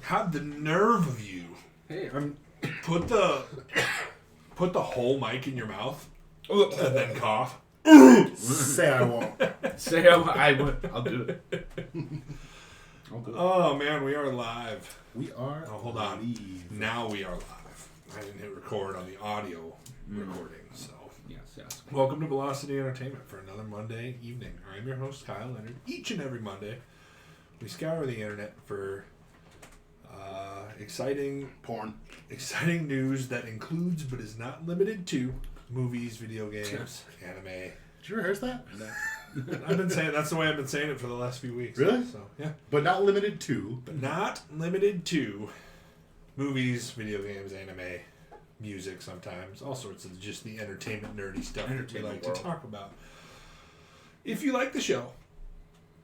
Had the nerve of you. Hey, Put the whole mic in your mouth and then cough. Say I won't. Say I would. I'll do it. Oh man, we are live. We are. Oh, hold on. Now we are live. I didn't hit record on the audio recording, so. Yes. Welcome to Velocity Entertainment for another Monday evening. I'm your host, Kyle Leonard. Each and every Monday, we scour the internet for exciting news that includes but is not limited to movies, video games, anime. Did you rehearse that? I've been saying that's the way I've been saying it for the last few weeks. Really? So yeah. But not limited to. But not limited to movies, video games, anime, music sometimes, all sorts of just the entertainment nerdy stuff that we like to talk about. If you like the show,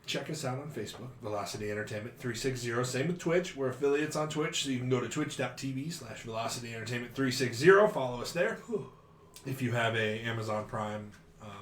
check us out on Facebook, Velocity Entertainment 360. Same with Twitch. We're affiliates on Twitch, so you can go to twitch.tv/Velocity Entertainment 360. Follow us there. If you have a Amazon Prime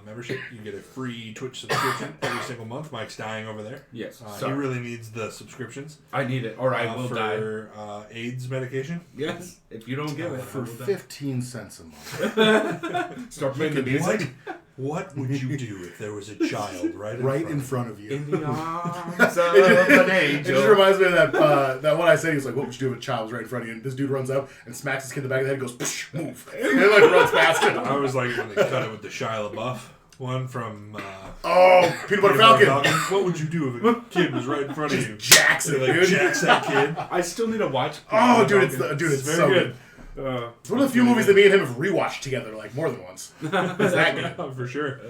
membership, you get a free Twitch subscription every single month. Mike's dying over there. Yes. He really needs the subscriptions. I need it, or I will die. For AIDS medication. Yes. If you don't give it, for 15 cents a month. Start playing the music. What would you do if there was a child right in front of you? In the arms of an angel. It just reminds me of that one I said. He was like, "What would you do if a child was right in front of you?" And this dude runs up and smacks his kid in the back of the head and goes, "Psh, move!" And then runs past him. I was like when they cut it with the Shia LaBeouf one from Peanut Butter Falcon. What would you do if a kid was right in front of you? Jacks it, dude. Jacks that kid. I still need to watch. It's very so good. It's one of the few movies that me and him have rewatched together, like more than once. It's that good. For sure.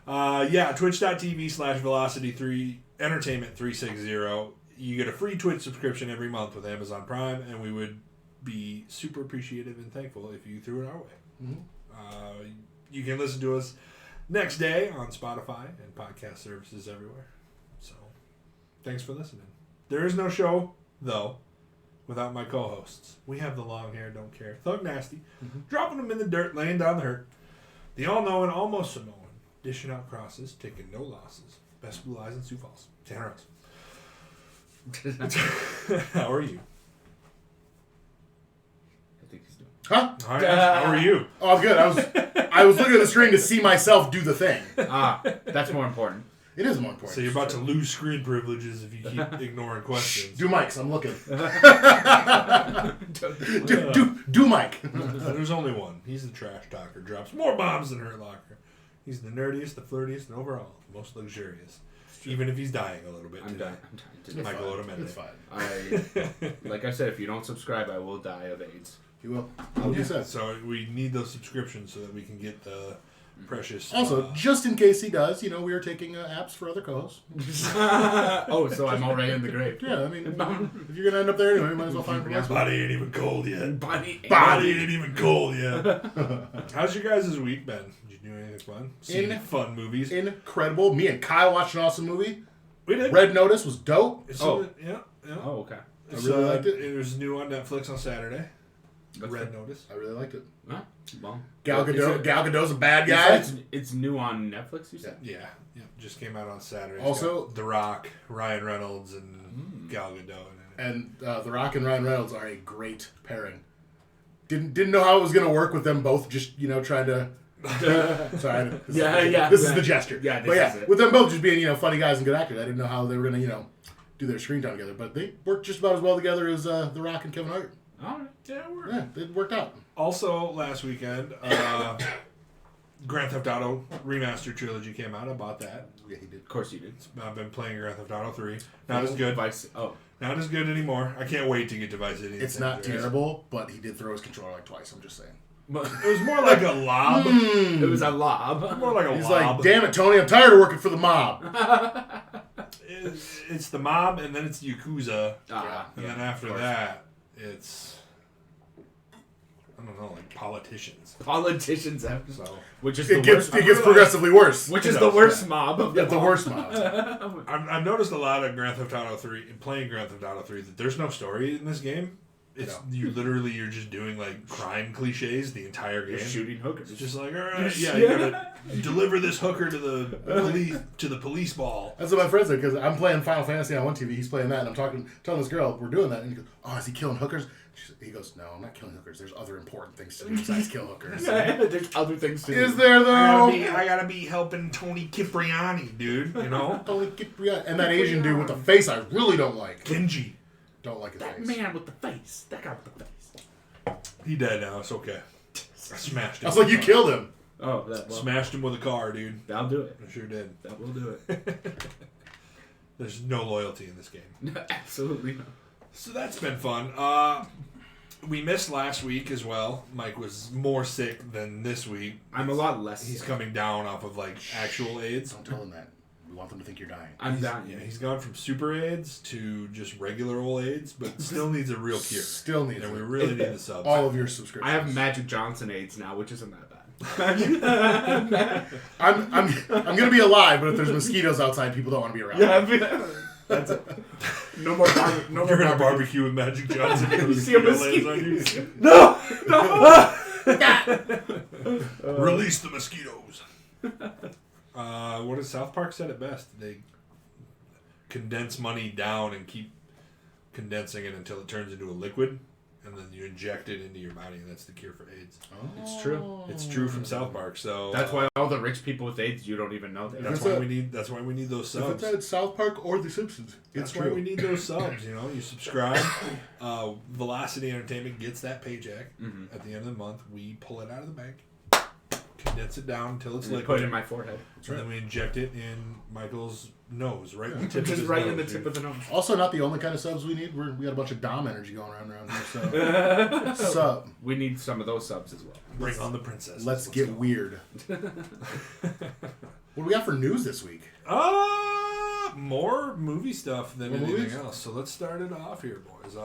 Twitch.tv/Velocity Entertainment 360. You get a free Twitch subscription every month with Amazon Prime, and we would be super appreciative and thankful if you threw it our way. Mm-hmm. You can listen to us next day on Spotify and podcast services everywhere. So, thanks for listening. There is no show, though, without my co-hosts. We have the long hair, don't care. Thug Nasty, dropping them in the dirt, laying down the hurt. The all-knowing, almost Samoan, dishing out crosses, taking no losses. Best blue eyes in Sioux Falls. Tanner Rose. How are you? I think he's doing. Huh? All right. How are you? Oh, I'm good. I was looking at the screen to see myself do the thing. That's more important. It is more important. So you're about to lose screen privileges if you keep ignoring questions. Do Mike's. I'm looking. do Mike. There's only one. He's the trash talker. Drops more bombs than Hurt Locker. He's the nerdiest, the flirtiest, and overall the most luxurious. Even if he's dying a little bit. I'm dying today. Michael Odomende. It's fine. Like I said, if you don't subscribe, I will die of AIDS. You will. What you said. So we need those subscriptions so that we can get the precious. Also, just in case he does, we are taking apps for other co-hosts. So I'm already in the grave. Yeah, I mean, if you're gonna end up there anyway, you might as well find My body ain't even cold yet. Body ain't even cold yet. How's your guys' week been? Did you do anything fun? See fun movies? Incredible. Me and Kyle watched an awesome movie. We did. Red Notice was dope. Yeah. Oh, okay. I really liked it. It was new on Netflix on Saturday. Red Notice. I really liked it. Huh? Well, Gal Gadot's a bad guy. It's new on Netflix, you said? Yeah. Just came out on Saturday. Also, The Rock, Ryan Reynolds, and Gal Gadot in it. And The Rock and Ryan Reynolds are a great pairing. Didn't know how it was going to work with them both just, trying to... Sorry. This is the gesture. Yeah, with them both just being, funny guys and good actors, I didn't know how they were going to, do their screen time together. But they worked just about as well together as The Rock and Kevin Hart. All right. Yeah, it worked. Yeah, it worked out. Also, last weekend, Grand Theft Auto Remastered Trilogy came out. I bought that. Yeah, he did. Of course you did. I've been playing Grand Theft Auto 3. Not as good. Not as good anymore. I can't wait to get to Vice City. It's not terrible, but he did throw his controller like twice, I'm just saying. But it was more like a lob. It was a lob. More like a He's lob. like, damn it, Tony, I'm tired of working for the mob. It's the mob, and then it's the Yakuza. And then after that, it's... I don't know, like politicians. Politicians have which is it gets progressively worse. Which is the worst mob of the worst mob. I've noticed a lot of Grand Theft Auto 3, playing Grand Theft Auto 3, that there's no story in this game. you're just doing like crime cliches the entire game. You're shooting hookers. It's just like, all right, you gotta deliver this hooker to the police ball. That's what my friend said, because I'm playing Final Fantasy on one TV, he's playing that, and I'm telling this girl we're doing that, and he goes, "Oh, is he killing hookers?" He goes, "No, I'm not killing hookers. There's other important things to do besides kill hookers." There's other things to do. Is there though? I gotta be helping Tony Cipriani, dude. You know, Tony Cipriani, and that Asian dude with the face I really don't like. Genji. Don't like his That face. man with the face. That guy with the face. He dead now. It's okay. I smashed him. I was like, you killed him. Oh, that. Well, Smashed him with a car, dude. I'll do it. I sure did. That will do it. There's no loyalty in this game. Absolutely not. So that's been fun. We missed last week as well. Mike was more sick than this week. I'm a lot less. He's sick. coming down off of like actual AIDS. Don't tell him that. We want them to think you're dying. I'm dying. Yeah, he's gone from super AIDS to just regular old AIDS, but still needs a real cure. Still needs And we it. really need the subs. All of your subscriptions. I have Magic Johnson AIDS now, which isn't that bad. I'm gonna be alive, but if there's mosquitoes outside, people don't want to be around. Yeah, that's it. No more barbecue. No You're more gonna barbecue with Magic Johnson. You see a mosquito. Lands on you. No! Release the mosquitoes. What does South Park said it best? They condense money down and keep condensing it until it turns into a liquid, and then you inject it into your body, and that's the cure for AIDS. Oh. It's true. It's true from South Park. So That's why all the rich people with AIDS, you don't even know that. That's why we need. That's why we need those If subs. it's at South Park or The Simpsons, it's That's why true. we need those subs. You know, you subscribe. Velocity Entertainment gets that paycheck at the end of the month. We pull it out of the bank, condense it down until it's liquid. Put it in my forehead. And then we inject it in Michael's nose, right in the tip of Just his right nose, in the dude. tip of the nose. Also, not the only kind of subs we need. We got a bunch of Dom energy going around here. So, sub. We need some of those subs as well. Bring on the princess. Let's get weird. What do we got for news this week? More movie stuff than More anything movies? else. So let's start it off here, boys.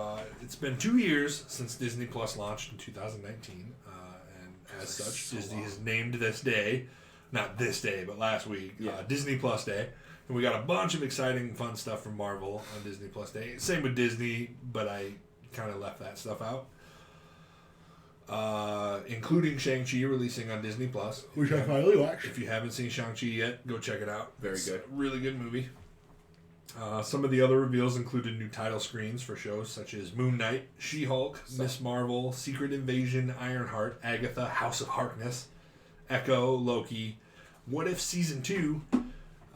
It's been 2 years since Disney Plus launched in 2019, and as such, so Disney long. has named this day, not this day, but last week, Disney Plus Day. And we got a bunch of exciting, fun stuff from Marvel on Disney Plus Day. Same with Disney, but I kind of left that stuff out. Including Shang-Chi releasing on Disney Plus. Which I finally watched. If you haven't seen Shang-Chi yet, go check it out. Very It's good. a really good movie. Some of the other reveals included new title screens for shows such as Moon Knight, She-Hulk, Miss Marvel, Secret Invasion, Ironheart, Agatha, House of Harkness, Echo, Loki, What If Season 2,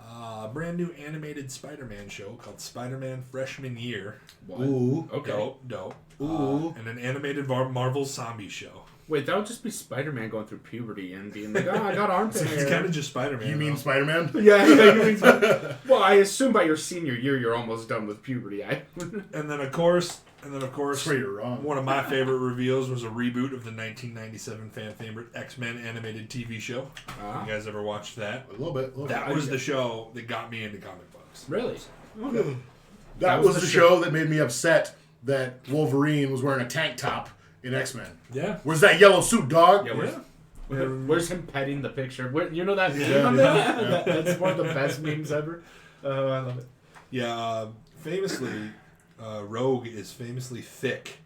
a brand new animated Spider-Man show called Spider-Man Freshman Year. What? Ooh. Okay. Dope. Ooh. And an animated Marvel zombie show. Wait, that would just be Spider-Man going through puberty and being like, "Oh, I got armpit So hair." it's kind of just Spider-Man. You mean though. Spider-Man? Yeah, you mean Spider- Well, I assume by your senior year, you're almost done with puberty. And then of course, That's where you're wrong. one of my favorite reveals was a reboot of the 1997 fan favorite X-Men animated TV show. You guys ever watched that? A little bit. That was the show that got me into comic books. Really? That was the show that made me upset that Wolverine was wearing a tank top in X-Men. Yeah. Where's that yellow suit, dog? Yeah, Yeah. Where's him petting the picture? You know that meme? Yeah. That's one of the best memes ever. Oh, I love it. Yeah. Famously, Rogue is famously thick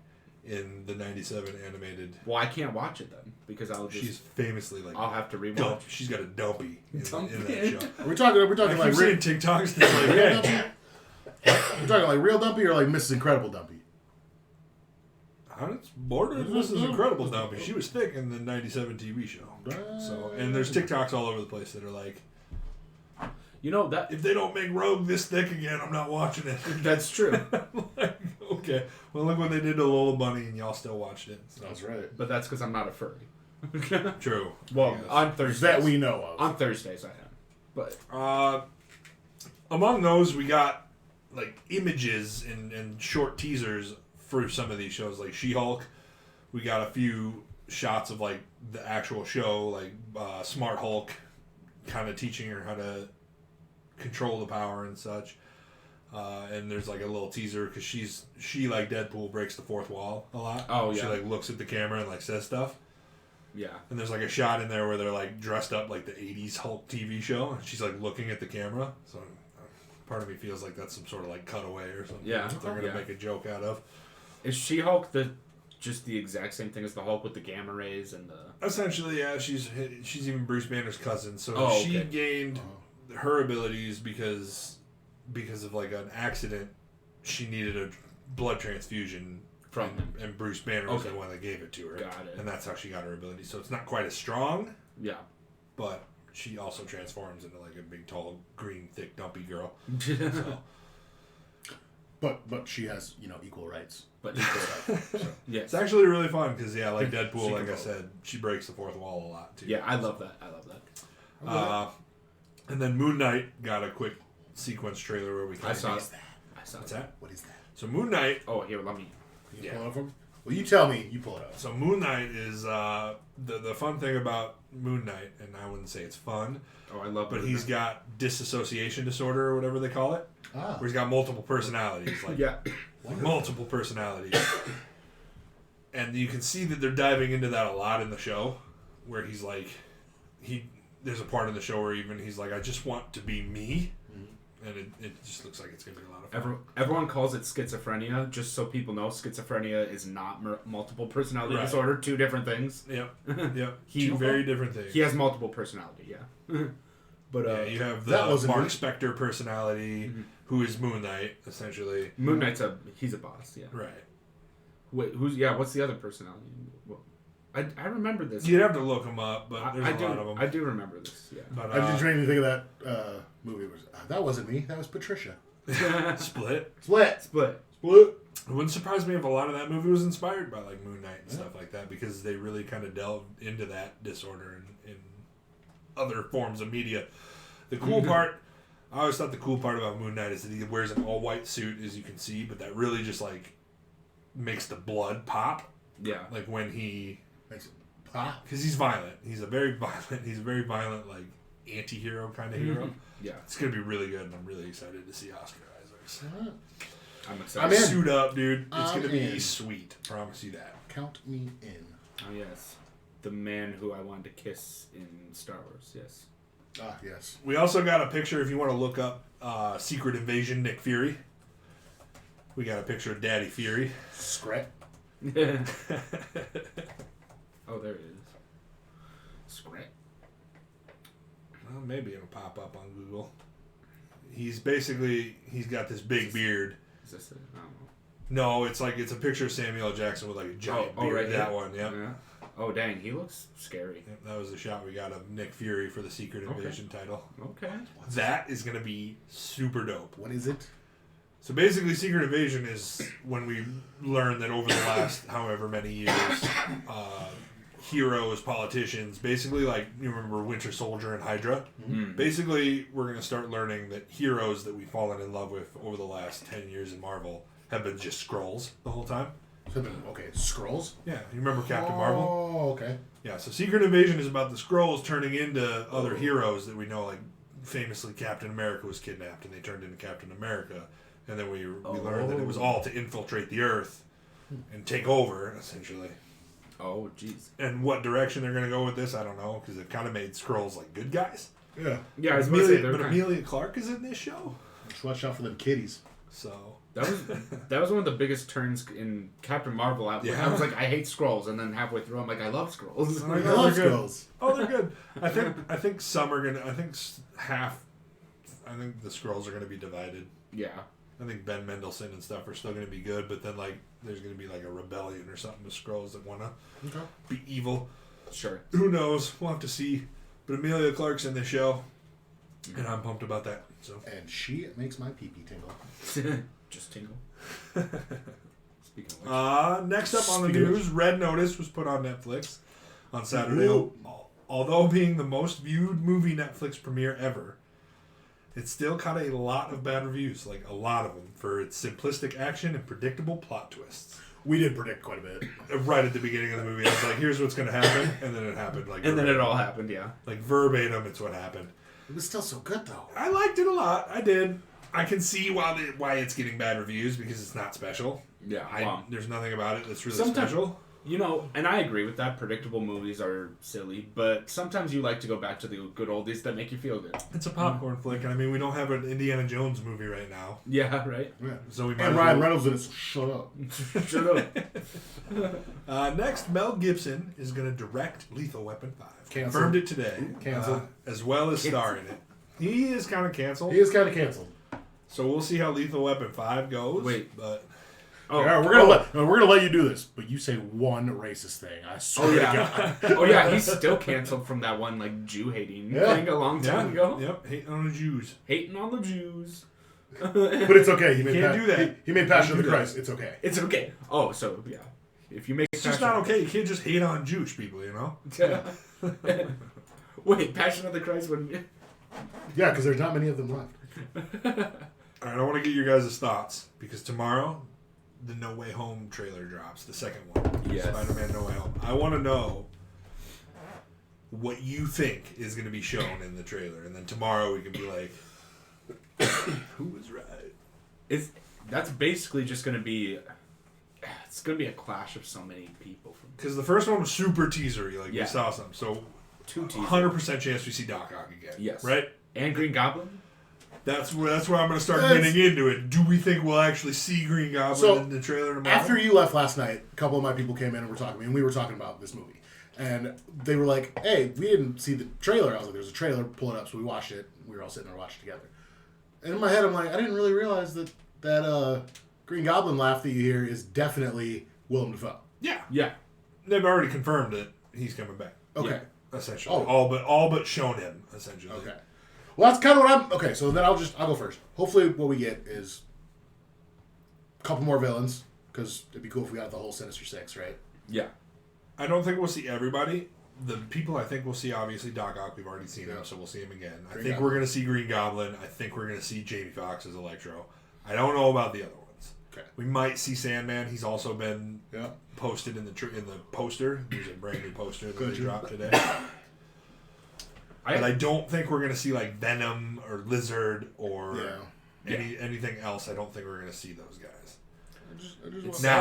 in the 97 animated. Well, I can't watch it then because She's famously like I'll have to rewatch. dump. She's got a dumpy in that show. Are we talking I like keep real, seeing TikToks that's like, real hey, dumpy? We're talking like real dumpy or like Mrs. Incredible dumpy? it's border. This is incredible dumpy. She was thick in the 97 TV show. So, and there's TikToks all over the place that are like, You know that if they don't make Rogue this thick again, I'm not watching it. that's true. Like, okay. Well, look what they did to Lola Bunny, and y'all still watched it. So. That's right. But that's because I'm not a furry. True. Well, Yes. on Thursdays. That we know of. On Thursdays I am. But Among those, we got like images and short teasers for some of these shows, like She-Hulk. We got a few shots of like the actual show, like Smart Hulk, kind of teaching her how to control the power and such. And there's like a little teaser because she like Deadpool breaks the fourth wall a lot. Oh, yeah. She like looks at the camera and like says stuff. yeah. And there's like a shot in there where they're like dressed up like the 80s Hulk TV show, and she's like looking at the camera. So part of me feels like that's some sort of like cutaway or something Yeah. that they're gonna Yeah. make a joke out of. Is She-Hulk just the exact same thing as the Hulk with the gamma rays and the... Essentially, yeah. She's even Bruce Banner's cousin. So Oh, she okay. gained her abilities because of like an accident. She needed a blood transfusion From him. and Bruce Banner was the one that gave it to her. Got it. And that's how she got her ability. So it's not quite as strong, Yeah. but she also transforms into like a big, tall, green, thick, dumpy girl. So. But she has, equal rights. But Yes. It's actually really fun because, like Deadpool, like I vote. said, she breaks the fourth wall a lot, too. Yeah, I love that. And then Moon Knight got a quick sequence trailer where we I saw What's it. that? What is that? So Moon Knight... Oh, here, let me... You pull it up from? Well, you tell me. You pull it up. So Moon Knight is... the fun thing about Moon Knight, and I wouldn't say it's fun... Oh, I love But he's got disassociation disorder or whatever they call it. Where he's got multiple personalities. Like, multiple personalities. And you can see that they're diving into that a lot in the show. Where he's like... There's a part in the show where even he's like, I just want to be me. And it just looks like it's going to be a lot of fun. Everyone calls it schizophrenia, just so people know schizophrenia is not multiple personality Right. disorder, two different things. Yep. Two very different things. He has multiple personality, yeah. But you have the Mark Spector personality, who is Moon Knight, essentially. Moon Knight's he's a boss, yeah. Right. Wait, what's the other personality? Well, I remember this. You'd have to look them up, but there's a lot of them. I do remember this, yeah. But, I was trying to think of that movie. That wasn't me. That was Patricia. Split. It wouldn't surprise me if a lot of that movie was inspired by like Moon Knight and stuff like that, because they really kind of delved into that disorder in other forms of media. The cool part, I always thought the cool part about Moon Knight is that he wears an all-white suit, as you can see, but that really just like makes the blood pop. Yeah. Like when he... Because he's violent. He's a very violent, like, anti-hero kind of hero. Yeah. It's going to be really good, and I'm really excited to see Oscar Isaacs. I'm excited. I'm in. Suit up, dude. It's going to be in. sweet. Promise you that. Count me in. Oh, yes. The man who I wanted to kiss in Star Wars, yes. Ah, yes. We also got a picture, if you want to look up Secret Invasion Nick Fury. We got a picture of Daddy Fury. Scrap. Oh, there it is. Scrap. Well, maybe it'll pop up on Google. He's got this big beard. Is this it? I don't No, know. it's a picture of Samuel L. Jackson with like a giant beard. right that here? one, yeah. Oh, dang, he looks scary. Yep, that was the shot we got of Nick Fury for the Secret Invasion title. Okay. That is going to be super dope. What is it? So basically, Secret Invasion is when we learn that over the last however many years, heroes, politicians, basically like, you remember Winter Soldier and Hydra? Mm. Basically, we're going to start learning that heroes that we've fallen in love with over the last 10 years in Marvel have been just Skrulls the whole time. Okay, Skrulls? Yeah, you remember Captain Marvel? Oh, okay. Yeah, so Secret Invasion is about the Skrulls turning into other heroes that we know, like famously Captain America was kidnapped and they turned into Captain America. And then we learned that it was all to infiltrate the Earth and take over, essentially. Oh, jeez. And what direction they're going to go with this, I don't know, because they've kind of made Skrulls like good guys. Yeah. Yeah, I was about to say, but Amelia Clark is in this show. Just watch out for them kitties. So... That was one of the biggest turns in Captain Marvel. I was like, I hate Skrulls, and then halfway through, I'm like, I love Skrulls. I love Skrulls. Oh, they're good. I think some are gonna. I think the Skrulls are gonna be divided. Yeah. I think Ben Mendelsohn and stuff are still gonna be good, but then like there's gonna be like a rebellion or something with Skrulls that wanna be evil. Sure. Who knows? We'll have to see. But Amelia Clark's in the show, and I'm pumped about that. So. And she makes my pee-pee tingle. Just tingle. Speaking of which. Next up on the news, Red Notice was put on Netflix on Saturday. Although being the most viewed movie Netflix premiere ever, it still caught a lot of bad reviews, like a lot of them, for its simplistic action and predictable plot twists. We did predict quite a bit. Right at the beginning of the movie, I was like, here's what's going to happen, and then it happened. And then it all happened, yeah. Like verbatim, it's what happened. It was still so good, though. I liked it a lot. I did. I can see why it's getting bad reviews, because it's not special. Yeah, there's nothing about it that's really special. And I agree with that. Predictable movies are silly, but sometimes you like to go back to the good oldies that make you feel good. It's a popcorn flick, and I mean, we don't have an Indiana Jones movie right now. Yeah, right? Yeah. So we might and Ryan Reynolds in it, so shut up. Shut up. Next, Mel Gibson is going to direct Lethal Weapon 5. Canceled. Confirmed it today. Canceled. As well as Starr in it. He is kind of canceled. He is kind of canceled. So we'll see how Lethal Weapon 5 goes. Wait. But... We're gonna let you do this, but you say one racist thing. I swear to God. Oh yeah, he's still canceled from that one Jew hating thing a long time ago. Yep, hating on the Jews. Hating on the Jews. But it's okay. He can't do that. He made Passion of the Christ. It's okay. It's okay. Oh, so yeah, if you make it's just not okay. You can't just hate on Jewish people, you know. Wait, Passion of the Christ would. Yeah, because there's not many of them left. All right, I want to get your guys' thoughts because tomorrow. The No Way Home trailer drops, the second one. Yes. Spider-Man No Way Home. I want to know what you think is going to be shown in the trailer, and then tomorrow we can be like, who was right? That's basically just going to be... It's going to be a clash of so many people. Because the first one was super teasery, we saw some. So, 100% chance we see Doc Ock again. Yes. Right? And Green Goblin? That's where I'm going to start getting into it. Do we think we'll actually see Green Goblin in the trailer tomorrow? After you left last night, a couple of my people came in and were talking to me, and we were talking about this movie. And they were like, hey, we didn't see the trailer. I was like, there's a trailer, pull it up. So we watched it. We were all sitting there watching together. And in my head, I'm like, I didn't really realize that Green Goblin laugh that you hear is definitely Willem Dafoe. Yeah. Yeah. They've already confirmed that he's coming back. Okay. Yeah, essentially. All but shown him, essentially. Okay. Well, that's kind of what I'm... Okay, so then I'll go first. Hopefully what we get is a couple more villains, because it'd be cool if we got the whole Sinister Six, right? Yeah. I don't think we'll see everybody. The people I think we'll see, obviously, Doc Ock. We've already seen him, so we'll see him again. I think we're going to see Green Goblin. I think we're going to see Jamie Foxx as Electro. I don't know about the other ones. Okay. We might see Sandman. He's also been posted in the poster. There's a brand new poster that they dropped today. But I don't think we're going to see Venom or Lizard or anything else. I don't think we're going to see those guys.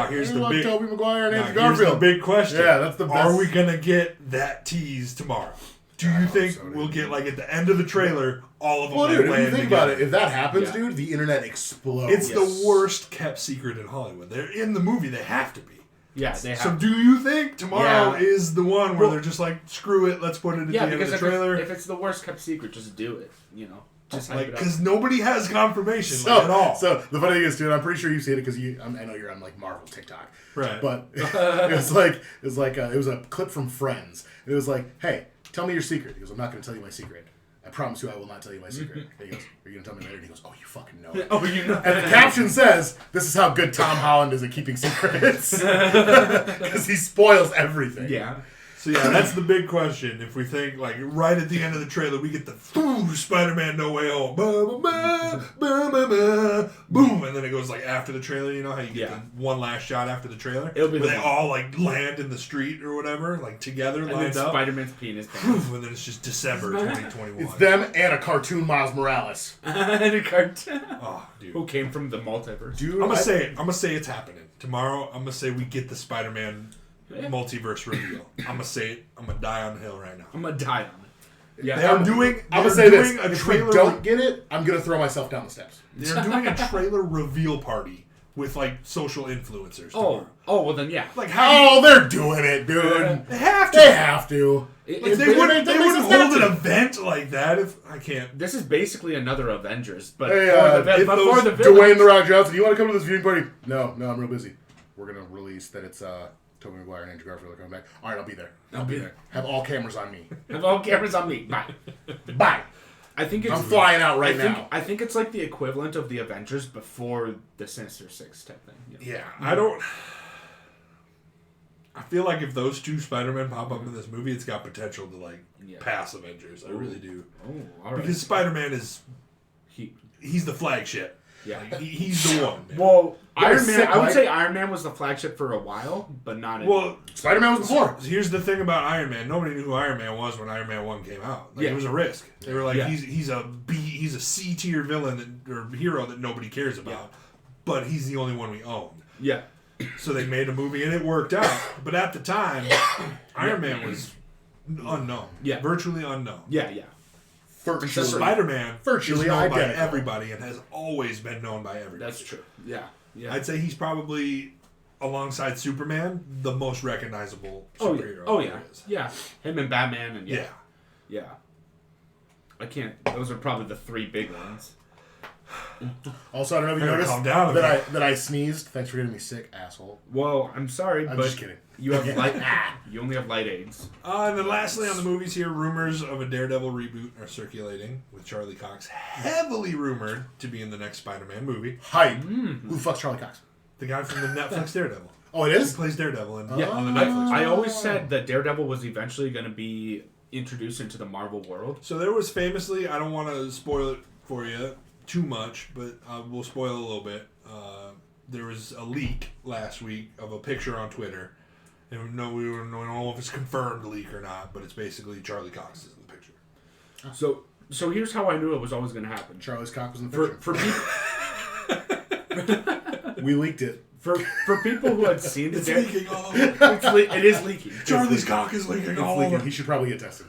Here's the big Tobey Maguire and Andrew Garfield. Garfield. The big question. Yeah, that's the best. Are we going to get that tease tomorrow? Do you think we'll get at the end of the trailer all of them land together? If you think about it, if that happens, dude, the internet explodes. It's the worst kept secret in Hollywood. They're in the movie. They have to be. Yeah, they have. So do you think tomorrow is the one where they're just screw it, let's put it at the end of the trailer? If it's the worst kept secret, just do it. Just hype it up. Because nobody has confirmation at all. So the funny thing is, dude, I'm pretty sure you've seen it because I know you're on Marvel TikTok, right? But it was a clip from Friends. It was like, hey, tell me your secret. He goes, I'm not going to tell you my secret. I promise you I will not tell you my secret. And he goes, are you going to tell me later? And he goes, oh, you fucking know it. Oh, you know. And the caption says, this is how good Tom Holland is at keeping secrets. Because he spoils everything. Yeah. So that's the big question. If we think right at the end of the trailer, we get the Spider-Man No Way Home, boom, and then it goes after the trailer. You know how you get the one last shot after the trailer, where they all land in the street or whatever, together, and lined up. Spider-Man's penis. And then it's just December 2021. It's them and a cartoon Miles Morales. And a cartoon. Oh, dude, who came from the multiverse? Dude, I'm gonna say it's happening tomorrow. I'm gonna say we get the Spider-Man multiverse reveal. I'm gonna say it. I'm gonna die on the hill right now. I'm gonna die on it. Yeah, I'm gonna say this. If we don't get it, I'm gonna throw myself down the steps. They're doing a trailer reveal party with social influencers. Tomorrow. Well then yeah. They're doing it, dude. They have to. They have to. They wouldn't hold an event like that if I can't. This is basically another Avengers, but for the Dwayne The Rock Johnson, you want to come to this viewing party? No, I'm real busy. We're gonna release that it's Tobey Maguire and Andrew Garfield are coming back. All right, I'll be there. I'll be there. Have all cameras on me. Have all cameras on me. Bye. Bye. I'm flying out now. I think it's the equivalent of the Avengers before the Sinister Six type thing. Yeah, I feel like if those two Spider-Men pop up in this movie, it's got potential to pass Avengers. I really do. Oh, all right. Because Spider-Man is he's the flagship. Yeah, he's the one. Man. Well, Iron Man. I would say Iron Man was the flagship for a while, but not. Spider-Man was before. Here's the thing about Iron Man. Nobody knew who Iron Man was when Iron Man 1 came out. It was a risk. They were he's a C tier villain or hero that nobody cares about, but he's the only one we own. Yeah. So they made a movie and it worked out. But at the time, Iron Man was unknown. Yeah. Virtually unknown. Yeah. Virtually. Spider-Man Virtually is known identical. by everybody and has always been known by everybody. That's true. Yeah. I'd say he's probably, alongside Superman, the most recognizable superhero. Oh yeah. there is. Yeah. Him and Batman and Yeah. Yeah. I can't. Those are probably the 3 big ones. Also, I don't know if you Better noticed calm down a bit. that I sneezed. Thanks for getting me sick, asshole. Well, I'm sorry, I'm but just kidding. you have light. You only have light aids. And then lastly on the movies here, rumors of a Daredevil reboot are circulating, with Charlie Cox heavily rumored to be in the next Spider-Man movie. Hype. Who the fuck's Charlie Cox? The guy from the Netflix Daredevil. Oh, it He is? plays Daredevil on the Yeah, Netflix. I always said that Daredevil was eventually going to be introduced into the Marvel world. So there was famously, I don't want to spoil it for you too much, but we'll spoil a little bit. There was a leak last week of a picture on Twitter. And we don't know if it's confirmed leak or not, but it's basically Charlie Cox is in the picture. So here's how I knew it was always going to happen. Charlie's cock was in the For picture. people, We leaked it. for people who had seen the It's leaking all over. it is leaking. Charlie's cock is leaking all over. He should probably get tested.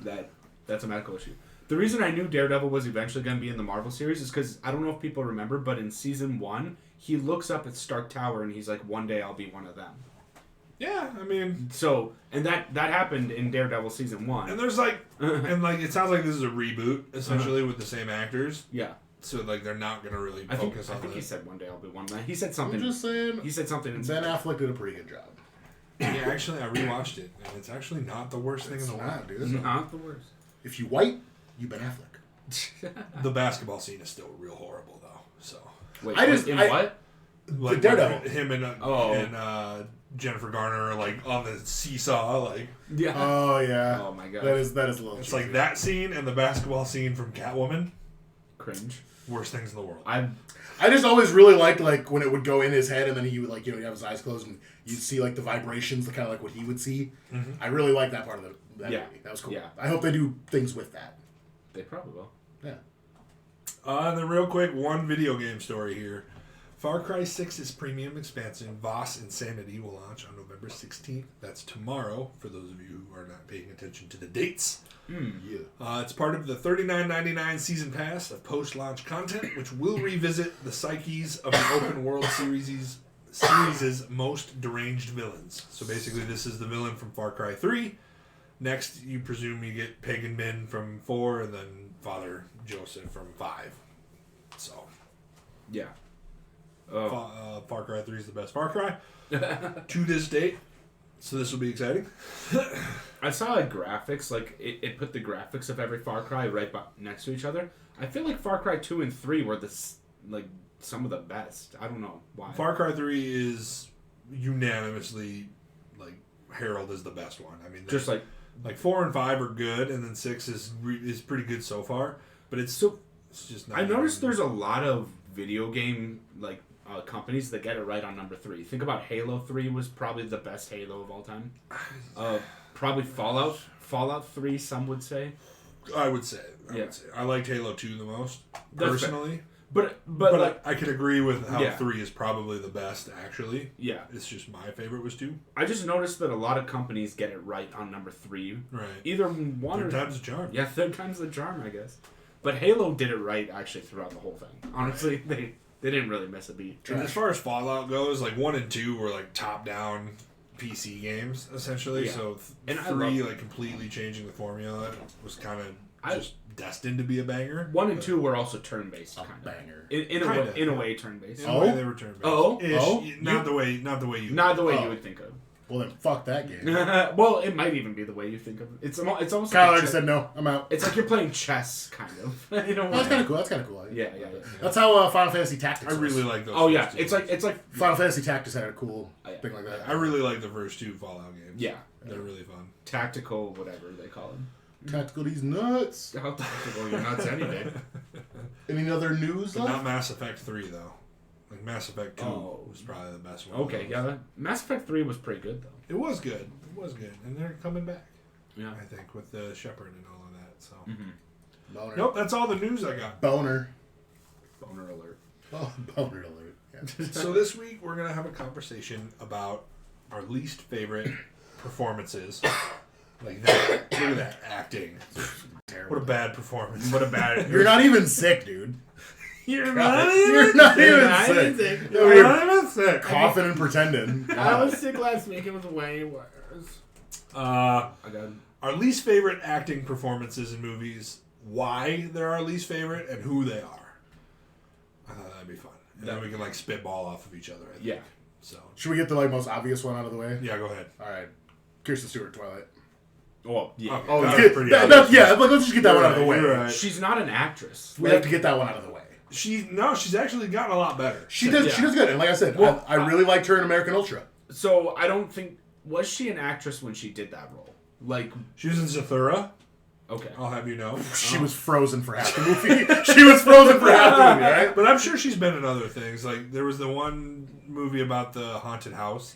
That's a medical issue. The reason I knew Daredevil was eventually going to be in the Marvel series is because I don't know if people remember, but in season 1, he looks up at Stark Tower and he's like, "One day I'll be one of them." Yeah, I mean... So, and that happened in Daredevil season 1. And there's it sounds like this is a reboot, essentially, with the same actors. Yeah. So, they're not going to really focus on I think he this. said one day I'll be one of them. He said something. I'm just saying. He said something. Ben Affleck did a pretty good job. Yeah, actually, I rewatched it, and it's actually not the worst thing in the world. Dude. It's not the worst. If you white, you Ben Affleck. The basketball scene is still real horrible, though. So, Wait, I- what? like Daredevil. him and Jennifer Garner are like on the seesaw, like Yeah. Oh yeah. Oh my god. That is a little. it's cheesy. like that scene and the basketball scene from Catwoman. Cringe. Worst things in the world. I just always really liked when it would go in his head and then he would he'd have his eyes closed and you'd see the vibrations, kind of like what he would see. Mm-hmm. I really like that part of that Yeah. movie. That was cool. Yeah. I hope they do things with that. They probably will. Yeah. And then real quick, one video game story here. Far Cry 6's premium expansion, Voss Insanity, will launch on November 16th. That's tomorrow, for those of you who are not paying attention to the dates. Yeah. It's part of the $39.99 season pass of post-launch content, which will revisit the psyches of the open world series' most deranged villains. So basically, this is the villain from Far Cry 3. Next, you presume you get Pagan Min from 4, and then Father Joseph from 5. So, Yeah. Far Cry 3 is the best Far Cry to this date. So this will be exciting. I saw graphics, it put the graphics of every Far Cry right next to each other. I feel like Far Cry 2 and 3 were some of the best. I don't know why. Far Cry 3 is unanimously heralded as the best one. I mean, Just 4 and 5 are good, and then 6 is pretty good so far. But it's just not. I noticed there's a lot of video game companies that get it right on number 3. Think about Halo 3 was probably the best Halo of all time. Probably Fallout 3, some would say. I would say. I liked Halo 2 the most, personally. But I could agree with how 3 is probably the best, actually. Yeah. It's just my favorite was 2. I just noticed that a lot of companies get it right on number 3. Right. Either one Third or... time's a charm. Yeah, third time's the charm, I guess. But Halo did it right, actually, throughout the whole thing. Honestly, they didn't really miss a beat. And as far as Fallout goes, 1 and 2 were top-down PC games, essentially. Yeah. So And 3, completely changing the formula was kind of just destined to be a banger. 1 and 2 were also turn-based, kind of. Banger. In a way, turn-based. In a way, they were turn-based. Oh? Ish. Oh? Not the way you. Not the way you would think of. Well then, fuck that game. Well, it might even be the way you think of it. It's almost Kyle like already said no. I'm out. it's like you're playing chess, kind of. That's kind of cool. That's kind of cool. Yeah. That's how Final Fantasy Tactics. I was. really like those. Oh yeah, first two. it's like Final Fantasy Tactics had a cool Oh, yeah. thing like that. I really like the first 2 Fallout games. yeah, They're really fun. tactical, whatever they call them. Tactical these nuts. How tactical you're nuts any day. Any other news But left? not Mass Effect 3, though. Mass Effect 2 Oh. was probably the best one. Okay, yeah, Mass Effect 3 was pretty good though. It was good. And they're coming back. Yeah. I think, with the Shepard and all of that. So. Boner. Nope, that's all the news I got. Boner. Boner alert. Oh, bummer alert. Yeah. So this week we're gonna have a conversation about our least favorite performances. Like that. Look at that acting. Terrible. What a bad performance. What a bad. You're not even sick, dude. You're You're not even sick. You're not even sick. Coughing and pretending. I was sick last week. It was way worse. Our least favorite acting performances in movies. Why they're our least favorite and who they are. I thought that'd be fun. And then we can like spitball off of each other. I think. Yeah. So. Should we get the like most obvious one out of the way? Yeah, go ahead. All right. Kirsten Stewart, Twilight. Well, yeah. Okay. Oh, That's pretty obvious. yeah. Let's just get that one out of the way. Right. She's not an actress. We have to get that one out of the way. She's actually gotten a lot better. She does good, and like I said, Well, I really liked her in American Ultra. So I don't think was she an actress when she did that role? Like She was in Zathura. okay, I'll have you know. She was frozen for half the movie. She was frozen for half the movie, right? But I'm sure she's been in other things. Like there was the one movie about the haunted house.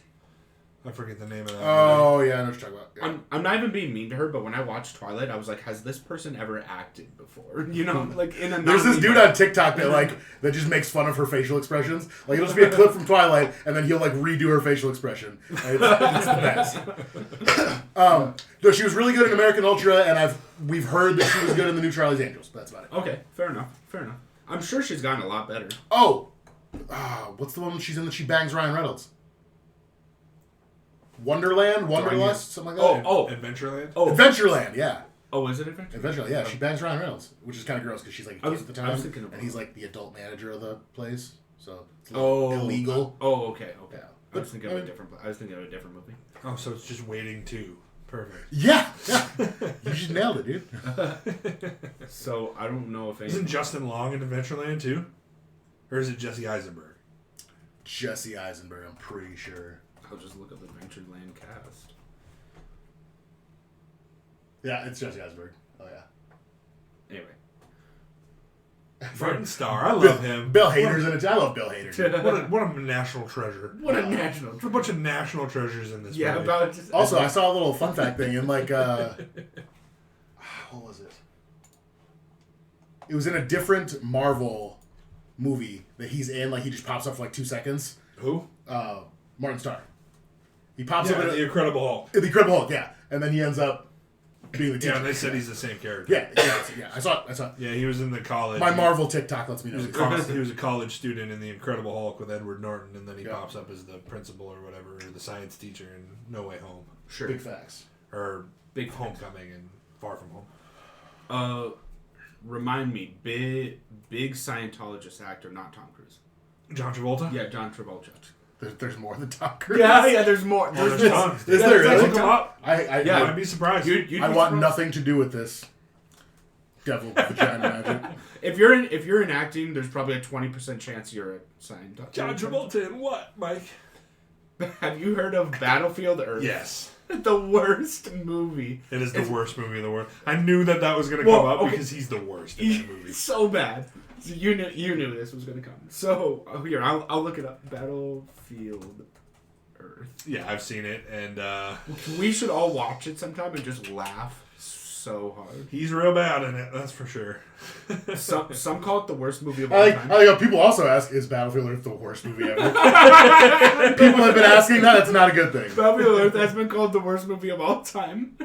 I forget the name of that movie. Oh yeah, I know what you're talking about. Yeah. I'm not even being mean to her, but when I watched Twilight, I was like, has this person ever acted before? You know, like in a There's this dude on TikTok that just makes fun of her facial expressions. Like it'll just be a clip from Twilight, and then he'll like redo her facial expression. And it's the best. No, she was really good in American Ultra, and we've heard that she was good in the new Charlie's Angels. But that's about it. Okay, fair enough. I'm sure she's gotten a lot better. Oh, what's the one she's in that she bangs Ryan Reynolds? Wonderland, Wanderlust, something like that. Oh, Adventureland. oh, Adventureland, yeah. oh, is it Adventure? Adventureland, yeah. She bangs Ryan Reynolds, which is kind of gross because she's like a kid at the I was time, thinking of- and he's like the adult manager of the place, so it's a little illegal. Oh, okay. Yeah. I was thinking of a different movie. Oh, so it's just Waiting 2. Perfect. Yeah, you just nailed it, dude. So I don't know if Isn't Justin Long in Adventureland too? Or is it Jesse Eisenberg? Jesse Eisenberg, I'm pretty sure. I'll just look up Adventureland cast. Yeah, it's Jesse Eisenberg. Oh yeah. Anyway, Martin Starr, I love him. Bill Hader's in it. I love Bill Hader. Dude. What a national treasure. what a national. There's a bunch of national treasures in this Yeah, movie. about just, Also, I saw a little fun fact thing in like what was it? It was in a different Marvel movie that he's in. Like he just pops up for like 2 seconds. Who? Martin Starr. He pops up in the Incredible Hulk. the Incredible Hulk, yeah, and then he ends up being the teacher. Yeah, and they said he's the same character. Yeah. I saw it. Yeah, he was in the college. My Marvel TikTok lets me know. He was a college student in The Incredible Hulk with Edward Norton, and then he pops up as the principal or whatever, or the science teacher in No Way Home. sure. Big facts. Or Big Homecoming and Far From Home. Remind me, big Scientologist actor, not Tom Cruise. John Travolta? Yeah, John Travolta. There's more than Tom Cruise. Yeah, there's more. Oh, there's tons. Is there really? Look him up. Yeah. I'd be surprised. You'd I be want surprised. nothing to do with this devil vagina magic. If you're in acting, there's probably a 20% chance you're a Scientologist. John Travolta in what, Mike? Have you heard of Battlefield Earth? Yes. The worst movie. It is the worst movie in the world. I knew that was going to come up because he's the worst in that movie. So bad. So you knew this was going to come. So here, I'll look it up. Battlefield Earth. Yeah, I've seen it, and We should all watch it sometime and just laugh so hard. he's real bad in it, that's for sure. Some call it the worst movie of all I time. like people also ask, is Battlefield Earth the worst movie ever? People have been asking that. It's not a good thing. Battlefield Earth has been called the worst movie of all time.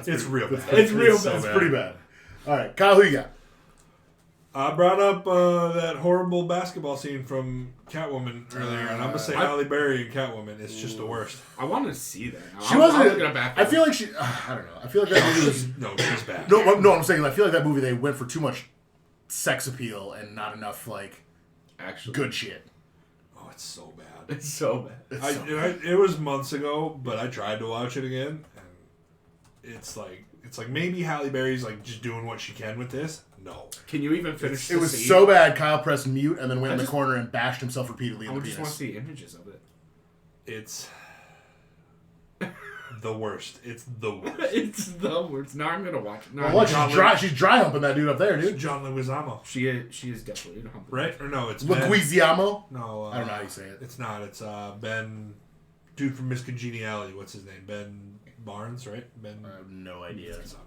It's real bad. It's real so bad. It's pretty bad. All right, Kyle, who you got? I brought up that horrible basketball scene from Catwoman earlier, and I'm going to say Halle Berry in Catwoman. It's just the worst. I want to see that. She wasn't. I'll look it up after. I feel like she. I don't know. I feel like that movie was. No, she's bad. No, I'm saying I feel like that movie they went for too much sex appeal and not enough like actually good shit. Oh, it's so bad. It's so bad. It was months ago, but I tried to watch it again, and it's like maybe Halle Berry's like just doing what she can with this. No. Can you even finish It the was scene? so bad. Kyle pressed mute and then went in the corner and bashed himself repeatedly in I the just want to penis. see images of it. It's the worst. It's the worst. It's the worst. Now I'm gonna watch it. No, Well, look, John she's dry humping that dude up there, dude. John Leguizamo, she is definitely a hump. right? Or no, it's Ben. Leguizamo? No, I don't know how you say it. It's not. It's Ben, dude from Miss Congeniality. What's his name? Ben Barnes, right? Ben. I have no idea. Something.